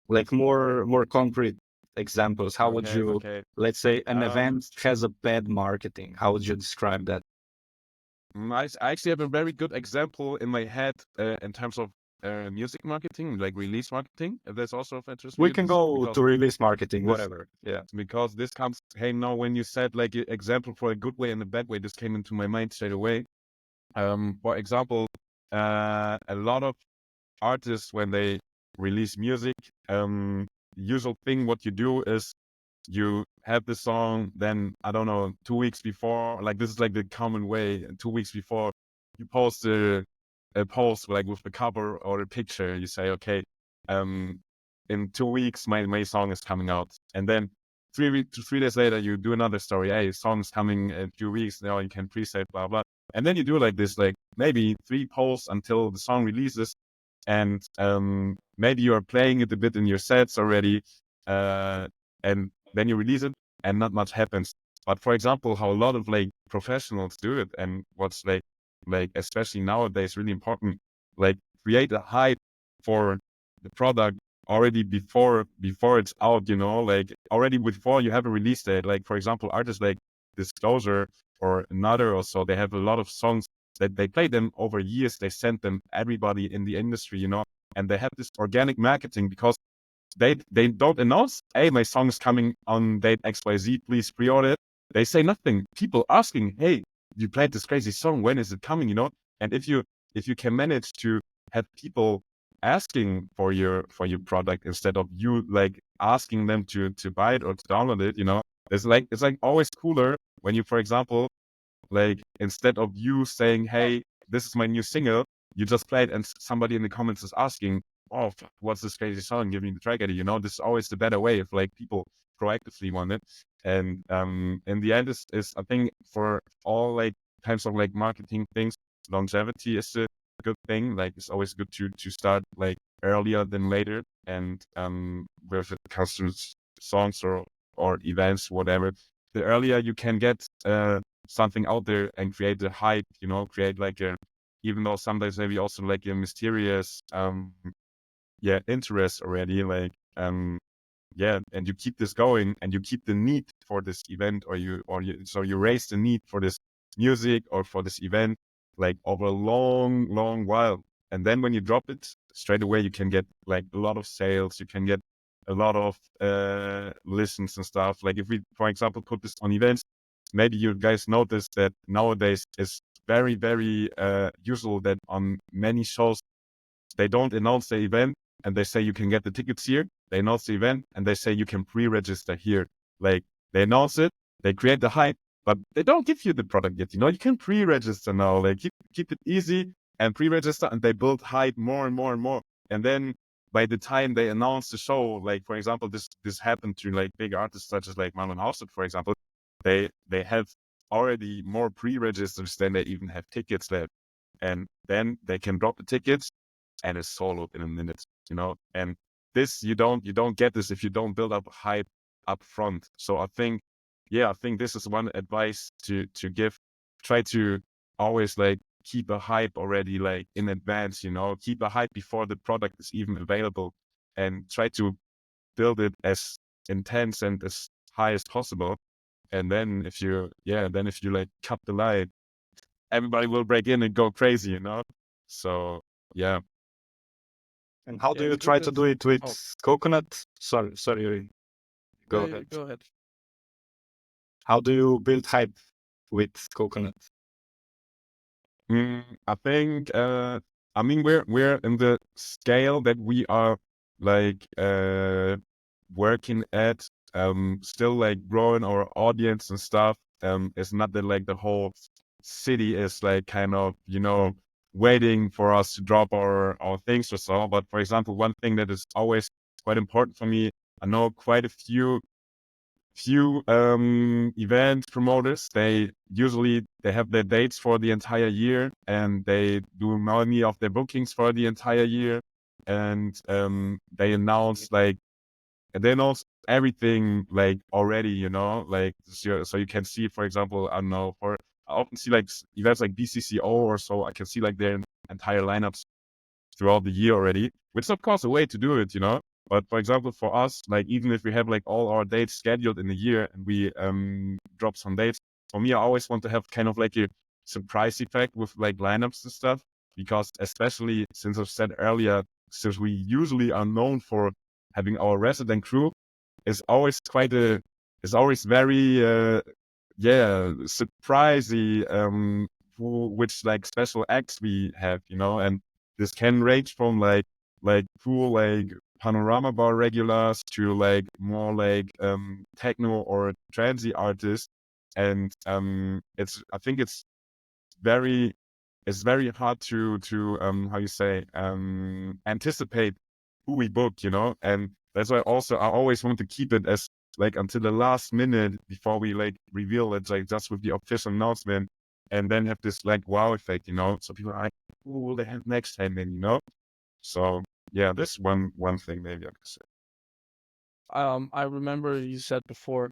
like more concrete examples. How would you, let's say, an event has a bad marketing? How would you describe that? I actually have a very good example in my head in terms of music marketing, like release marketing, if that's also of interest for We you. can go Because to release marketing, this- whatever. Yeah. because this comes, hey, no, when you said like an example for a good way and a bad way, this came into my mind straight away. For example, a lot of artists, when they release music, usual thing what you do is you have the song, then I don't know, 2 weeks before, like this is like the common way. 2 weeks before, you post a post like with the cover or a picture. You say, okay, in 2 weeks my song is coming out, and then 3 days later you do another story. Hey, song's coming in 2 weeks. Now you can pre-save, blah blah. And then you do like this, like maybe 3 posts until the song releases, and maybe you are playing it a bit in your sets already, and then you release it, and not much happens. But for example, how a lot of like professionals do it, and what's like especially nowadays really important, like create a hype for the product already before it's out, like already before you have a release date. Like for example, artists like Disclosure or another, or so, they have a lot of songs that they play them over years. They send them everybody in the industry, and they have this organic marketing because they don't announce, hey, my song is coming on date XYZ, please pre-order it. They say nothing. People asking, hey, you played this crazy song, when is it coming, And if you can manage to have people asking for your product instead of you like asking them to buy it or to download it, it's like always cooler when you, for example, like instead of you saying, hey, this is my new single, you just play it and somebody in the comments is asking, oh, what's this crazy song? Give me the track ID. This is always the better way if like people proactively want it. And in the end is I think for all like types of like marketing things, longevity is a good thing. Like it's always good to start like earlier than later. And with it comes to songs or events, whatever, the earlier you can get something out there and create the hype, create like a, even though sometimes maybe also like a mysterious interest already, like and you keep this going and you keep the need for this event, so you raise the need for this music or for this event like over a long while, and then when you drop it straight away, you can get like a lot of sales, you can get a lot of listens and stuff. Like if we, for example, put this on events, maybe you guys notice that nowadays it's very usual that on many shows they don't announce the event and they say you can get the tickets here. They announce the event and they say you can pre-register here. Like they announce it, they create the hype, but they don't give you the product yet. You can pre-register now. Like keep it easy and pre-register, and they build hype more and more and more. And then by the time they announce the show, like for example, this happened to like big artists such as like Marlon Hausted, for example, they have already more pre-registers than they even have tickets left. And then they can drop the tickets and it's sold out in a minute, and this you don't get this if you don't build up hype up front. So I think this is one advice to give. Try to always like keep a hype already like in advance, keep a hype before the product is even available, and try to build it as intense and as high as possible. And then if you like cut the light, everybody will break in and go crazy, So yeah. And how do Yeah, you it's try good to that. do it with Oh, coconut? Sorry, Yuri. Go yeah, ahead. go ahead. How do you build hype with coconut? I think I mean we're in the scale that we are like working at, still like growing our audience and stuff. It's not that like the whole city is like kind of waiting for us to drop our things or so. But for example, one thing that is always quite important for me, I know quite a few event promoters. They have their dates for the entire year, and they do many of their bookings for the entire year, and they announce everything like already, like so you can see, for example, I don't know, I often see like events like BCCO or so, I can see like their entire lineups throughout the year already, which is of course a way to do it, But for example, for us, like even if we have like all our dates scheduled in the year and we drop some dates, for me, I always want to have kind of like a surprise effect with like lineups and stuff. because especially since I've said earlier, since we usually are known for having our resident crew, is always very surprising which like special acts we have, and this can range from like cool like panorama bar regulars to like more like techno or transy artists. And I think very very hard to how you say anticipate who we book, and that's why also I always want to keep it as like until the last minute before we like reveal it, like just with the official announcement, and then have this like wow effect, so people are like, who will they have next time then, so yeah, this one thing maybe I could say. I remember you said before,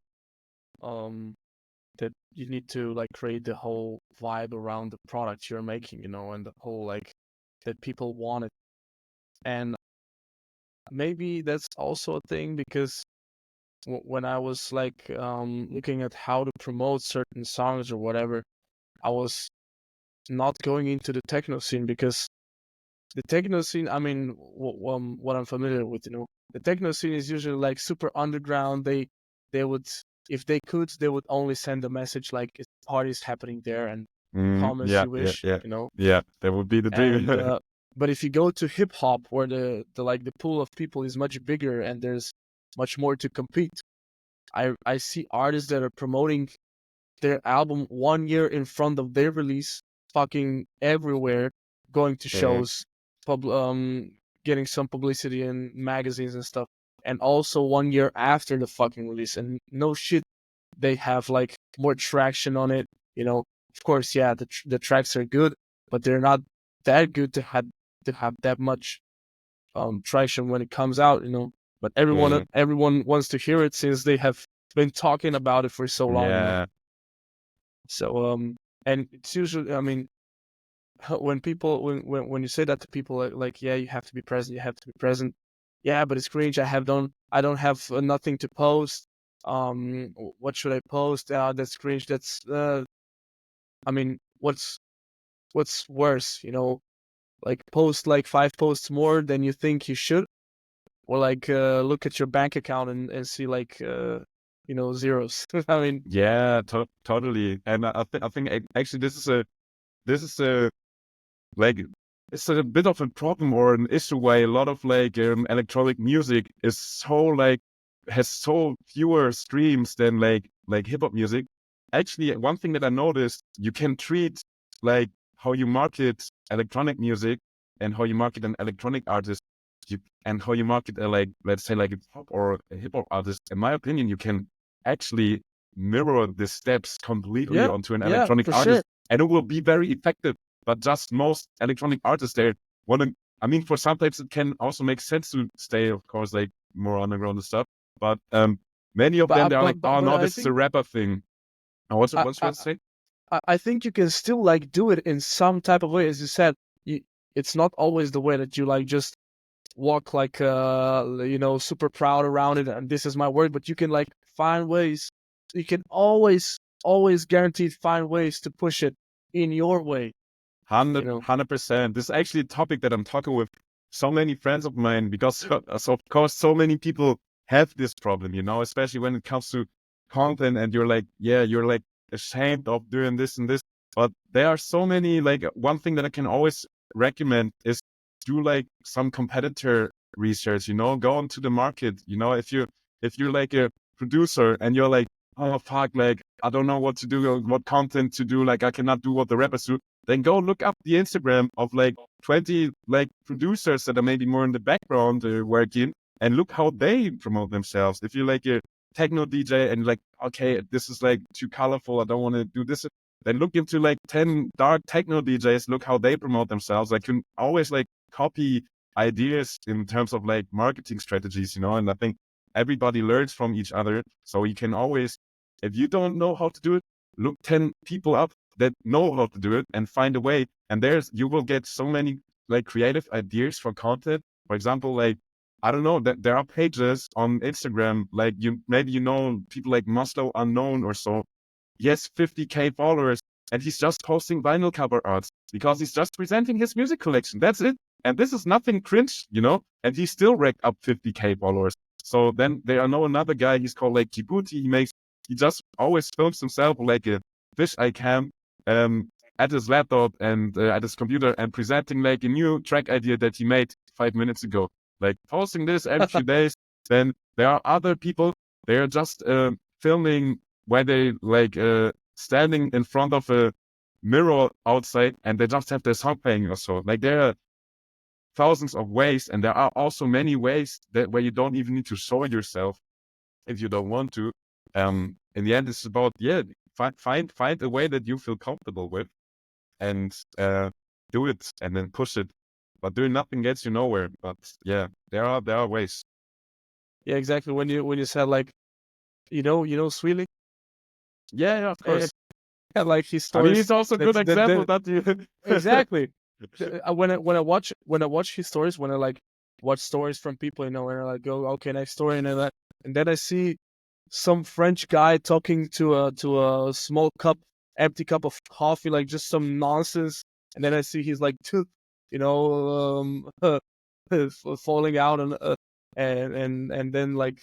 that you need to like create the whole vibe around the product you're making, and the whole like that people want it. And maybe that's also a thing because when I was like looking at how to promote certain songs or whatever, I was not going into the techno scene because the techno scene, I mean, what I'm familiar with, the techno scene is usually like super underground. They would, if they could, they would only send a message like it's parties happening there and come as Yeah, you wish, yeah, that would be the dream. And but if you go to hip hop, where the like the pool of people is much bigger and there's much more to compete, I see artists that are promoting their album 1 year in front of their release, fucking everywhere, going to shows, getting some publicity in magazines and stuff, and also 1 year after the fucking release. And no shit, they have like more traction on it. Of course, yeah, the tracks are good, but they're not that good to have that much traction when it comes out. But everyone wants to hear it since they have been talking about it for so long. Yeah. So and it's usually, I mean, when people when you say that to people, like yeah, you have to be present. Yeah, but it's cringe. I don't have nothing to post. What should I post? That's cringe. That's I mean, what's worse, like post like 5 posts more than you think you should, or like look at your bank account and see like zeros. I mean, yeah, totally. And I think actually this is a like it's a bit of a problem or an issue why a lot of like electronic music is so like has so fewer streams than like hip hop music. Actually, one thing that I noticed, you can treat like how you market electronic music and how you market an electronic artist, and how you market a like, let's say like a pop or a hip hop artist. In my opinion, you can actually mirror the steps completely onto an electronic for artist, sure. and it will be very effective. But just most electronic artists, they want to. I mean, for some types, it can also make sense to stay, of course, like more underground and stuff. But many of them, they're like, oh no, this is a rapper thing. And what's what to say? I think you can still like do it in some type of way, as you said. It's not always the way that you like just walk like super proud around it and this is my word, but you can like find ways. You can always guaranteed find ways to push it in your way. 100%. This is actually a topic that I'm talking with so many friends of mine, because of course so many people have this problem, especially when it comes to content, and you're like ashamed of doing this and this. But there are so many, like, one thing that I can always recommend is do like some competitor research, go into the market. If you're like a producer and you're like, oh fuck, like I don't know what to do, what content to do, like I cannot do what the rappers do, then go look up the Instagram of like 20 like producers that are maybe more in the background working, and look how they promote themselves. If you're like a techno DJ and like, okay, this is like too colorful, I don't want to do this, then look into like 10 dark techno DJs, look how they promote themselves. I can always like copy ideas in terms of like marketing strategies, and I think everybody learns from each other. So you can always, if you don't know how to do it, look 10 people up that know how to do it and find a way. And you will get so many like creative ideas for content. For example, like, I don't know, that there are pages on Instagram, like maybe people like Maslow Unknown or so. He has 50K followers, and he's just posting vinyl cover arts because he's just presenting his music collection. That's it. And this is nothing cringe, and he still racked up 50K followers. So then there are another guy, he's called like Djibouti. He just always films himself like a fisheye cam at his laptop and at his computer and presenting like a new track idea that he made 5 minutes ago. Like posting this every few days. Then there are other people, they are just filming where they like standing in front of a mirror outside and they just have their song playing or so. Like there are thousands of ways, and there are also many ways where you don't even need to show yourself if you don't want to. In the end, it's about find a way that you feel comfortable with, and do it, and then push it. But doing nothing gets you nowhere. But yeah, there are ways. Yeah, exactly. When you said like, Swilly, Yeah, of course. yeah, like his I mean, stories. it's also a good example that you Exactly. When I watch his stories, when I like watch stories from people, and I like go, okay, next story, and then I see some French guy talking to a small empty cup of coffee, like just some nonsense, and then I see he's like, falling out and then like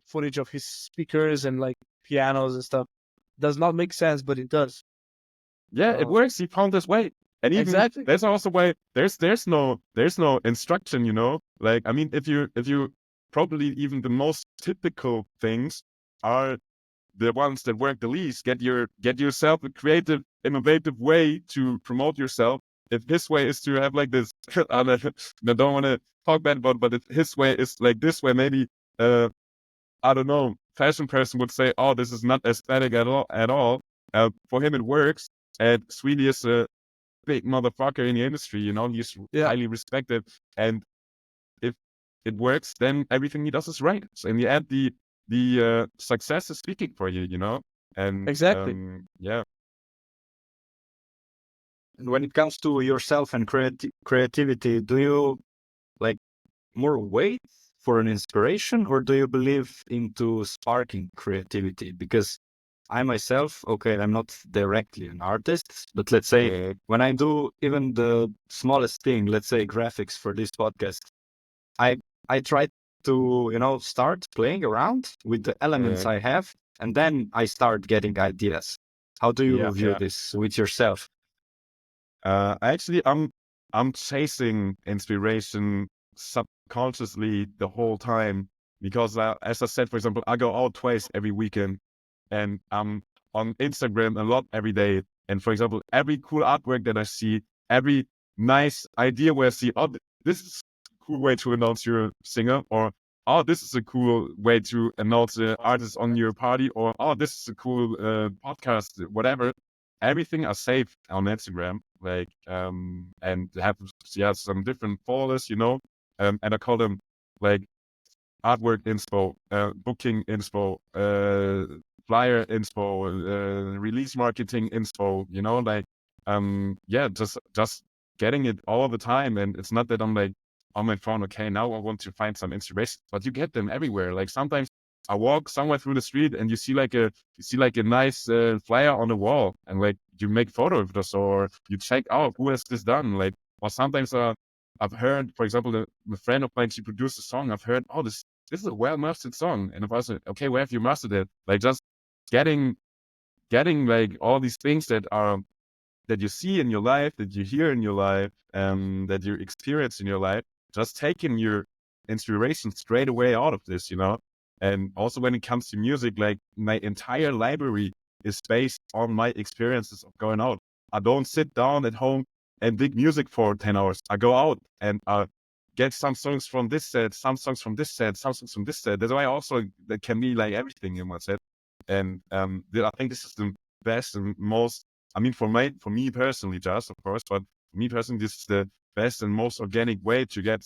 footage of his speakers and like pianos and stuff. Does not make sense, but it does. Yeah, it works. He found his way. And even Exactly. there's also way there's no instruction, Like I mean, if you probably even the most typical things are the ones that work the least. Get yourself a creative, innovative way to promote yourself. If his way is to have like this, I don't want to talk bad about, but if his way is like this way, maybe I don't know, fashion person would say, oh, this is not aesthetic at all. For him, it works. And Sweetie is a big motherfucker in the industry, he's highly respected. And if it works, then everything he does is right. So in the end, the success is speaking for you, And Exactly. yeah. And when it comes to yourself and creativity, do you like more wait for an inspiration, or do you believe into sparking creativity? Because I myself, okay, I'm not directly an artist, but let's say when I do even the smallest thing, let's say graphics for this podcast, I try to, start playing around with the elements I have, and then I start getting ideas. How do you view this with yourself? Actually, I'm chasing inspiration subconsciously the whole time because, as I said, for example, I go out twice every weekend, and I'm on Instagram a lot every day. And for example, every cool artwork that I see, every nice idea where I see, oh, this is a cool way to announce you're a singer, or oh, this is a cool way to announce an artist on your party, or oh, this is a cool podcast, whatever. Everything I save on Instagram, like and have some different folders, and I call them like artwork inspo, booking inspo, flyer inspo, release marketing inspo, like just getting it all the time. And it's not that I'm like on my phone, okay, now I want to find some inspiration, but you get them everywhere. Like sometimes I walk somewhere through the street and you see like a nice flyer on the wall, and like you make photo of this, or you check out who has this done. Like, or sometimes I've heard, for example, a friend of mine, she produced a song. I've heard, oh, this is a well mastered song, and if I was like, okay, where have you mastered it? Like just getting like all these things that you see in your life, that you hear in your life, that you experience in your life, just taking your inspiration straight away out of this, And also when it comes to music, like my entire library is based on my experiences of going out. I don't sit down at home and dig music for 10 hours. I go out and get some songs from this set, some songs from this set, some songs from this set. That's why also that can be like everything in one set. And I think this is the best and most, I mean, for me personally, just of course, but for me personally, this is the best and most organic way to get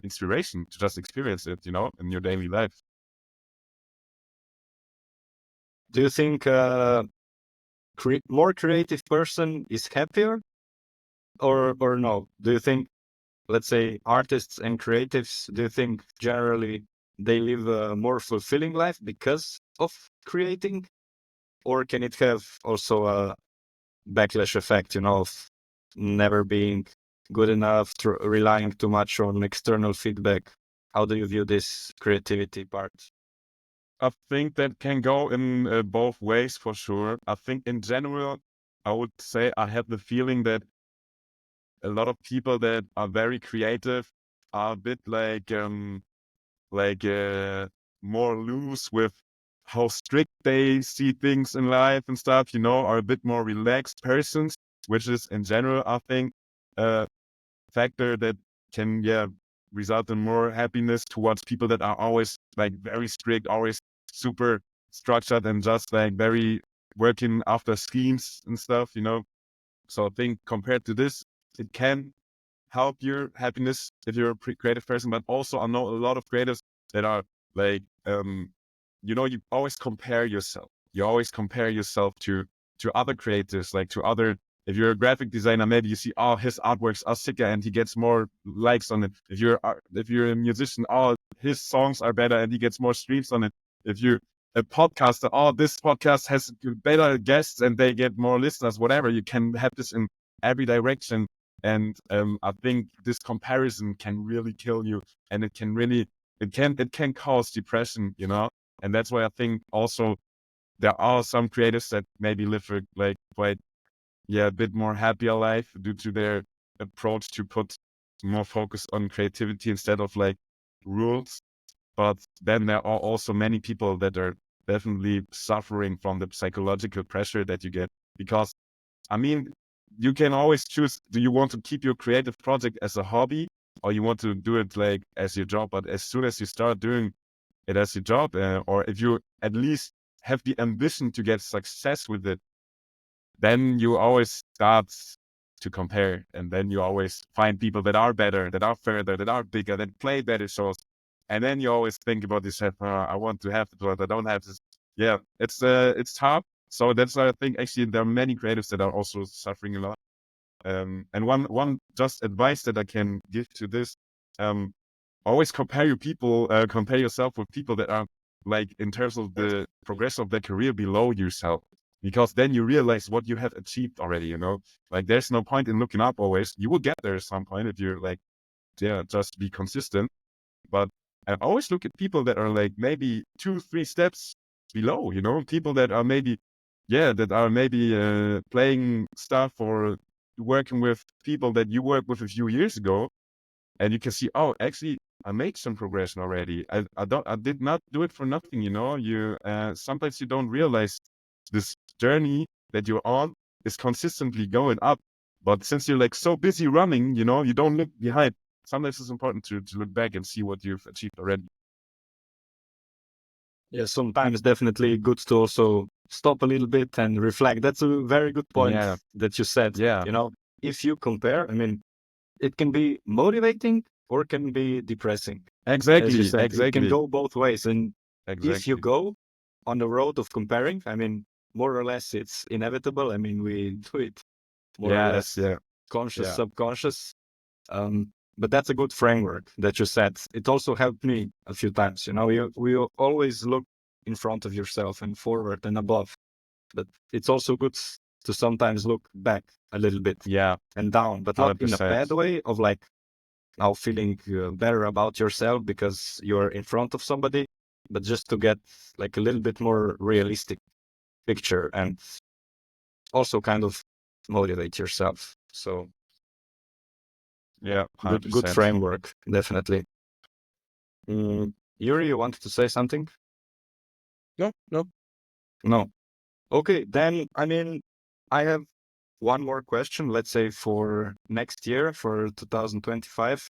inspiration, to just experience it, in your daily life. Do you think more creative person is happier, or no? Do you think, let's say, artists and creatives, do you think generally they live a more fulfilling life because of creating? or can it have also a backlash effect, of never being good enough, relying too much on external feedback? How do you view this creativity part? I think that can go in both ways for sure. I think in general, I would say I have the feeling that a lot of people that are very creative are a bit like more loose with how strict they see things in life and stuff, are a bit more relaxed persons, which is in general, I think, a factor that can, result in more happiness towards people that are always like very strict, always super structured and just like very working after schemes and stuff, So I think compared to this, it can help your happiness if you're a creative person, but also I know a lot of creatives that are like, you always compare yourself. You always compare yourself to other creators, like to other. If you're a graphic designer, maybe you see, oh, his artworks are sicker and he gets more likes on it. If you're a musician, oh, his songs are better and he gets more streams on it. If you're a podcaster, oh, this podcast has better guests and they get more listeners, whatever. You can have this in every direction. And I think this comparison can really kill you, and it can cause depression, And that's why I think also there are some creators that maybe live a bit more happier life due to their approach to put more focus on creativity instead of like rules. But then there are also many people that are definitely suffering from the psychological pressure that you get, because I mean, you can always choose, do you want to keep your creative project as a hobby or you want to do it like as your job? But as soon as you start doing it as your job, or if you at least have the ambition to get success with it, then you always start to compare. And then you always find people that are better, that are further, that are bigger, that play better shows. And then you always think about yourself, I want to have it, but I don't have this. Yeah, it's hard. So that's why I think actually there are many creatives that are also suffering a lot. And one just advice that I can give to this, always compare yourself with people that are like in terms of the progression of their career below yourself, because then you realize what you have achieved already. Like there's no point in looking up always. You will get there at some point if you're like, just be consistent. But I always look at people that are like maybe 2-3 steps below, people that are maybe, playing stuff or working with people that you worked with a few years ago. And you can see, oh, actually, I made some progression already. I did not do it for nothing, You sometimes you don't realize this journey that you're on is consistently going up. But since you're like so busy running, you don't look behind. Sometimes it's important to look back and see what you've achieved already. Yeah, sometimes definitely good to also stop a little bit and reflect. That's a very good point Yeah. that you said. Yeah. If you compare, it can be motivating or it can be depressing. Exactly. As you said, Exactly. it can go both ways. And if you Exactly. go on the road of comparing, more or less it's inevitable. we do it more or less conscious, Yeah. subconscious. But that's a good framework that you said. It also helped me a few times. We always look in front of yourself and forward and above. But it's also good to sometimes look back a little bit Yeah. and down, but not in a 100%. bad way of like now feeling better about yourself because you're in front of somebody, but just to get like a little bit more realistic picture and also kind of motivate yourself. So Yeah. good 100%. framework, definitely. Yuri, you wanted to say something? No. Okay, then I have one more question. Let's say for next year, for 2025,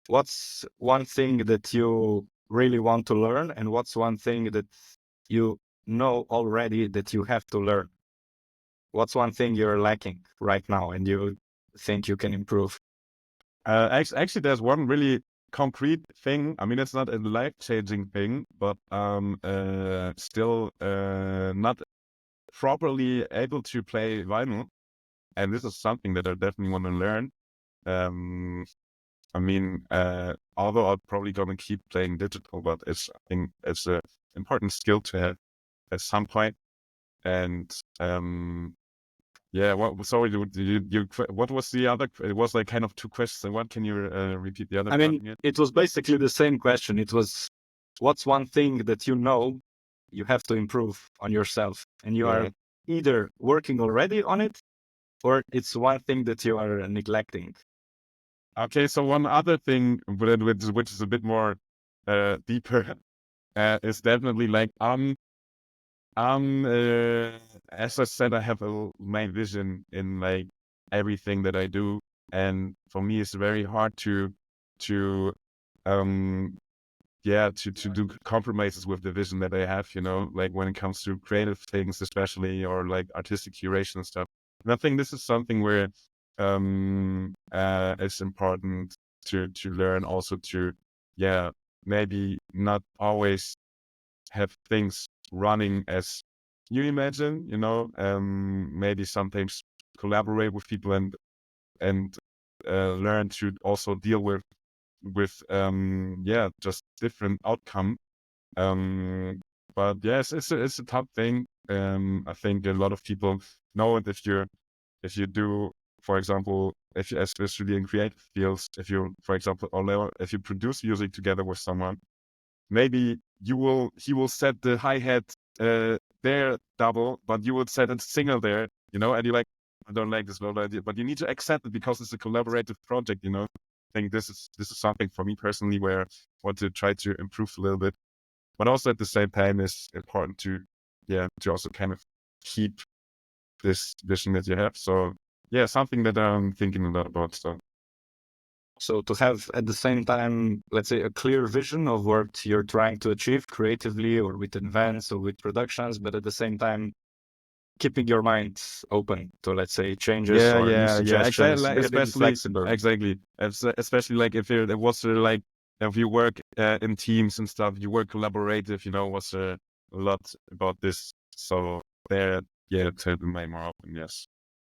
what's one thing that you really want to learn, and what's one thing that you know already that you have to learn? What's one thing you're lacking right now and you think you can improve? Actually, there's one really concrete thing. It's not a life-changing thing, but still not properly able to play vinyl, and this is something that I definitely want to learn. Although I'm probably gonna keep playing digital, but I think it's a important skill to have at some point. And yeah, sorry, what was the other? It was like kind of two questions. What can you repeat the other I part mean, again? it was basically the same question. It was, what's one thing that you know you have to improve on yourself, and you are Yeah. either working already on it, or it's one thing that you are neglecting. Okay, so one other thing, which is a bit more deeper, is definitely like as I said, I have a main vision in like everything that I do, and for me, it's very hard to um to do compromises with the vision that I have, you know, like when it comes to creative things, especially, or like artistic curation and stuff. And I think this is something where it's important to learn also to maybe not always have things running as you imagine, you know, maybe sometimes collaborate with people and learn to also deal with just different outcome. But yes, it's a tough thing. I think a lot of people know it if you do, for example, if you, especially in creative fields, if you, for example, or if you produce music together with someone, maybe he will set the hi-hat there double, but you would set a single there, you know, and you're like, I don't like this idea, but you need to accept it because it's a collaborative project, you know. I think this is something for me personally where I want to try to improve a little bit. But also at the same time, it's important to also kind of keep this vision that you have. So yeah, something that I'm thinking a lot about. So to have at the same time, let's say, a clear vision of what you're trying to achieve creatively or with events or with productions, but at the same time, keeping your mind open to, let's say, changes or new suggestions, Exactly. being Especially, flexible. especially like if it was like if you work in teams and stuff, you work collaborative. You know, was a lot about this. So there, to be made more open. Yes.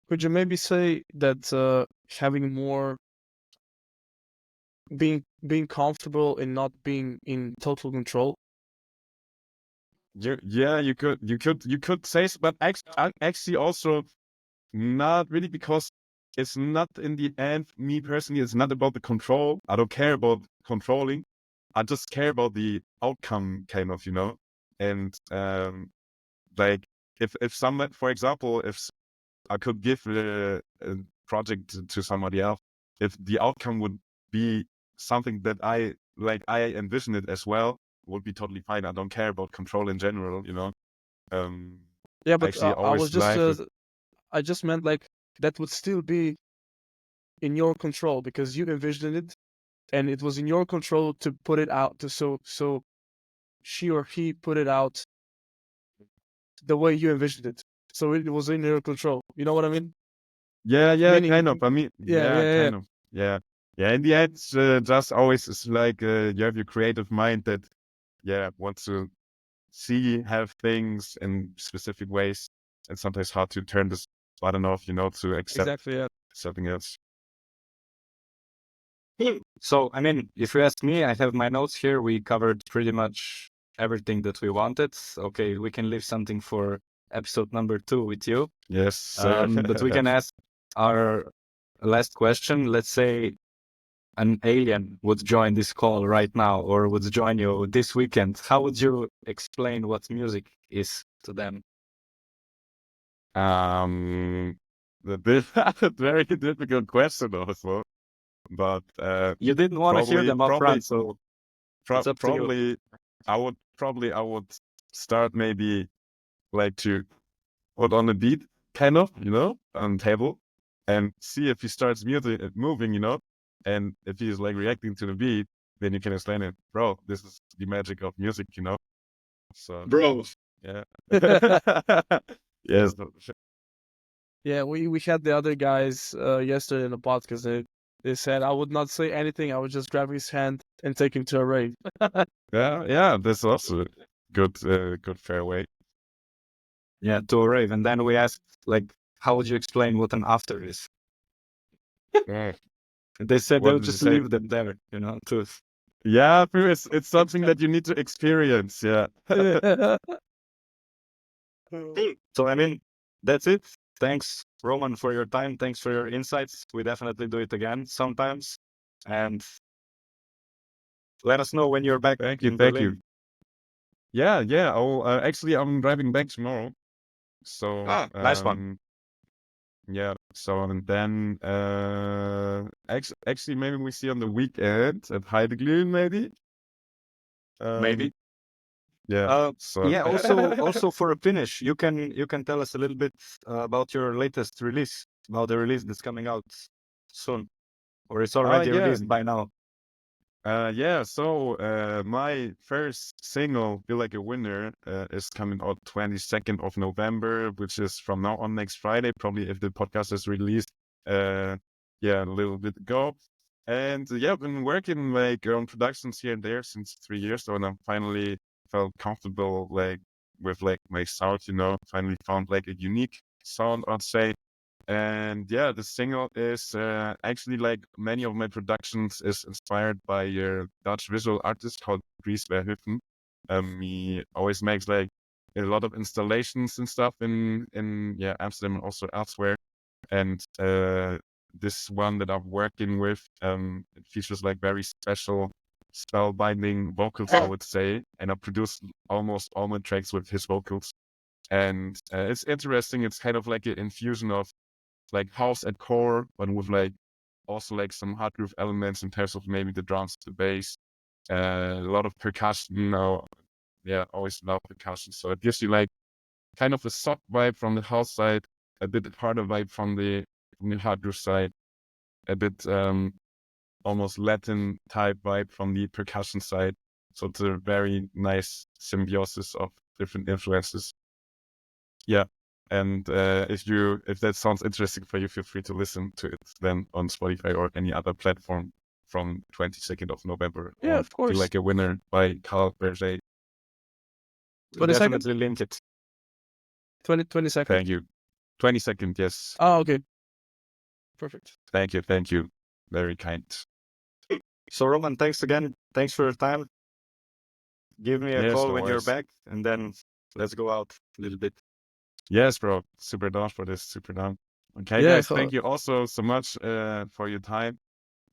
Could you maybe say that having more being comfortable in not being in total control? You could say so, but actually also not really, because it's not in the end, me personally, it's not about the control. I don't care about controlling. I just care about the outcome, kind of, you know. And like if someone, for example, if I could give a project to somebody else, if the outcome would be something that I envision it as well, would be totally fine. I don't care about control in general, you know. Um, Yeah, but Actually, I was always just life. I just meant like that would still be in your control because you envisioned it, and it was in your control to put it out. So she or he put it out the way you envisioned it. So it was in your control. You know what I mean? Kind of. Meaning, I mean, yeah. kind of. In the end, it's, just always is like you have your creative mind that, wants to have things in specific ways, and sometimes hard to turn this button off, you know, to accept Exactly. Yeah. something else. So, I mean, if you ask me, I have my notes here. We covered pretty much everything that we wanted. Okay, we can leave something for episode number 2 with you. Yes. But we can ask our last question. Let's say an alien would join this call right now or would join you this weekend. How would you explain what music is to them? Very difficult question also, but You didn't want to hear them up front, so it's up to you. probably I would start maybe like to put on a beat, kind of, you know, on table, and see if he starts moving, you know, and if he's like reacting to the beat, then you can explain it, bro. This is the magic of music, you know. So Bro. yeah, yes, Yeah, we had the other guys yesterday in the podcast. They said I would not say anything. I would just grab his hand and take him to a rave. yeah. That's also good, good fair way. Yeah, to a rave. And then we asked, like, how would you explain what an after is? Yeah. They said What they'll did you just say? leave them there, you know, to Yeah, it's something that you need to experience. Yeah. So I mean, that's it. Thanks, Roman, for your time. Thanks for your insights. We definitely do it again sometimes. And let us know when you're back Thank you, in thank Berlin. you. Yeah. I'll actually I'm driving back tomorrow. So Nice one. yeah. So and then actually maybe we see on the weekend at Heidegger maybe. Maybe. Yeah. So Yeah. Also for a finish, you can tell us a little bit about your latest release, about the release that's coming out soon, or it's already yeah. released by now. Yeah, so my first single, Feel Like a Winner, is coming out 22nd of November, which is from now on next Friday, probably if the podcast is released, yeah, a little bit ago. And yeah, I've been working like on productions here and there since 3 years, so and I finally felt comfortable like with like my sound, finally found like a unique sound, I'd say. And yeah, the single is actually like many of my productions is inspired by a Dutch visual artist called Dries Verhoeven. He always makes like a lot of installations and stuff in Amsterdam and also elsewhere. And this one that I'm working with, it features like very special spellbinding vocals, I would say. And I produced almost all my tracks with his vocals. And it's interesting. It's kind of like an infusion of like house at core, but with like also like some hard groove elements in terms of maybe the drums, the bass, a lot of percussion. Always love percussion. So it gives you like kind of a soft vibe from the house side, a bit harder vibe from the hard groove side, a bit almost Latin type vibe from the percussion side. So it's a very nice symbiosis of different influences. Yeah. And if that sounds interesting for you, feel free to listen to it then on Spotify or any other platform from 22nd of November. Yeah, of Feel course. Like a Winner by Carl Bergé. We'll 22nd? definitely link it. 22nd. Thank you. 22nd, yes. Oh, okay. Perfect. Thank you. Very kind. So Roman, thanks again. Thanks for your time. Give me a Yes, call no when you're worries. back, and then let's go out a little bit. Yes, bro. Super down for this. Super down. Okay, Yeah, guys. so- Thank you also so much for your time.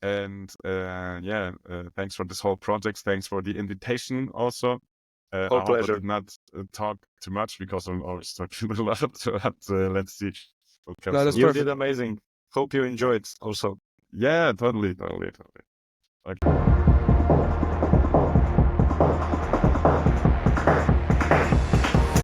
And thanks for this whole project. Thanks for the invitation also. I hope pleasure. I did not talk too much because I'm always talking a lot. But let's see. No, that's You perfect. did amazing. Hope you enjoyed also. Yeah, totally. Okay.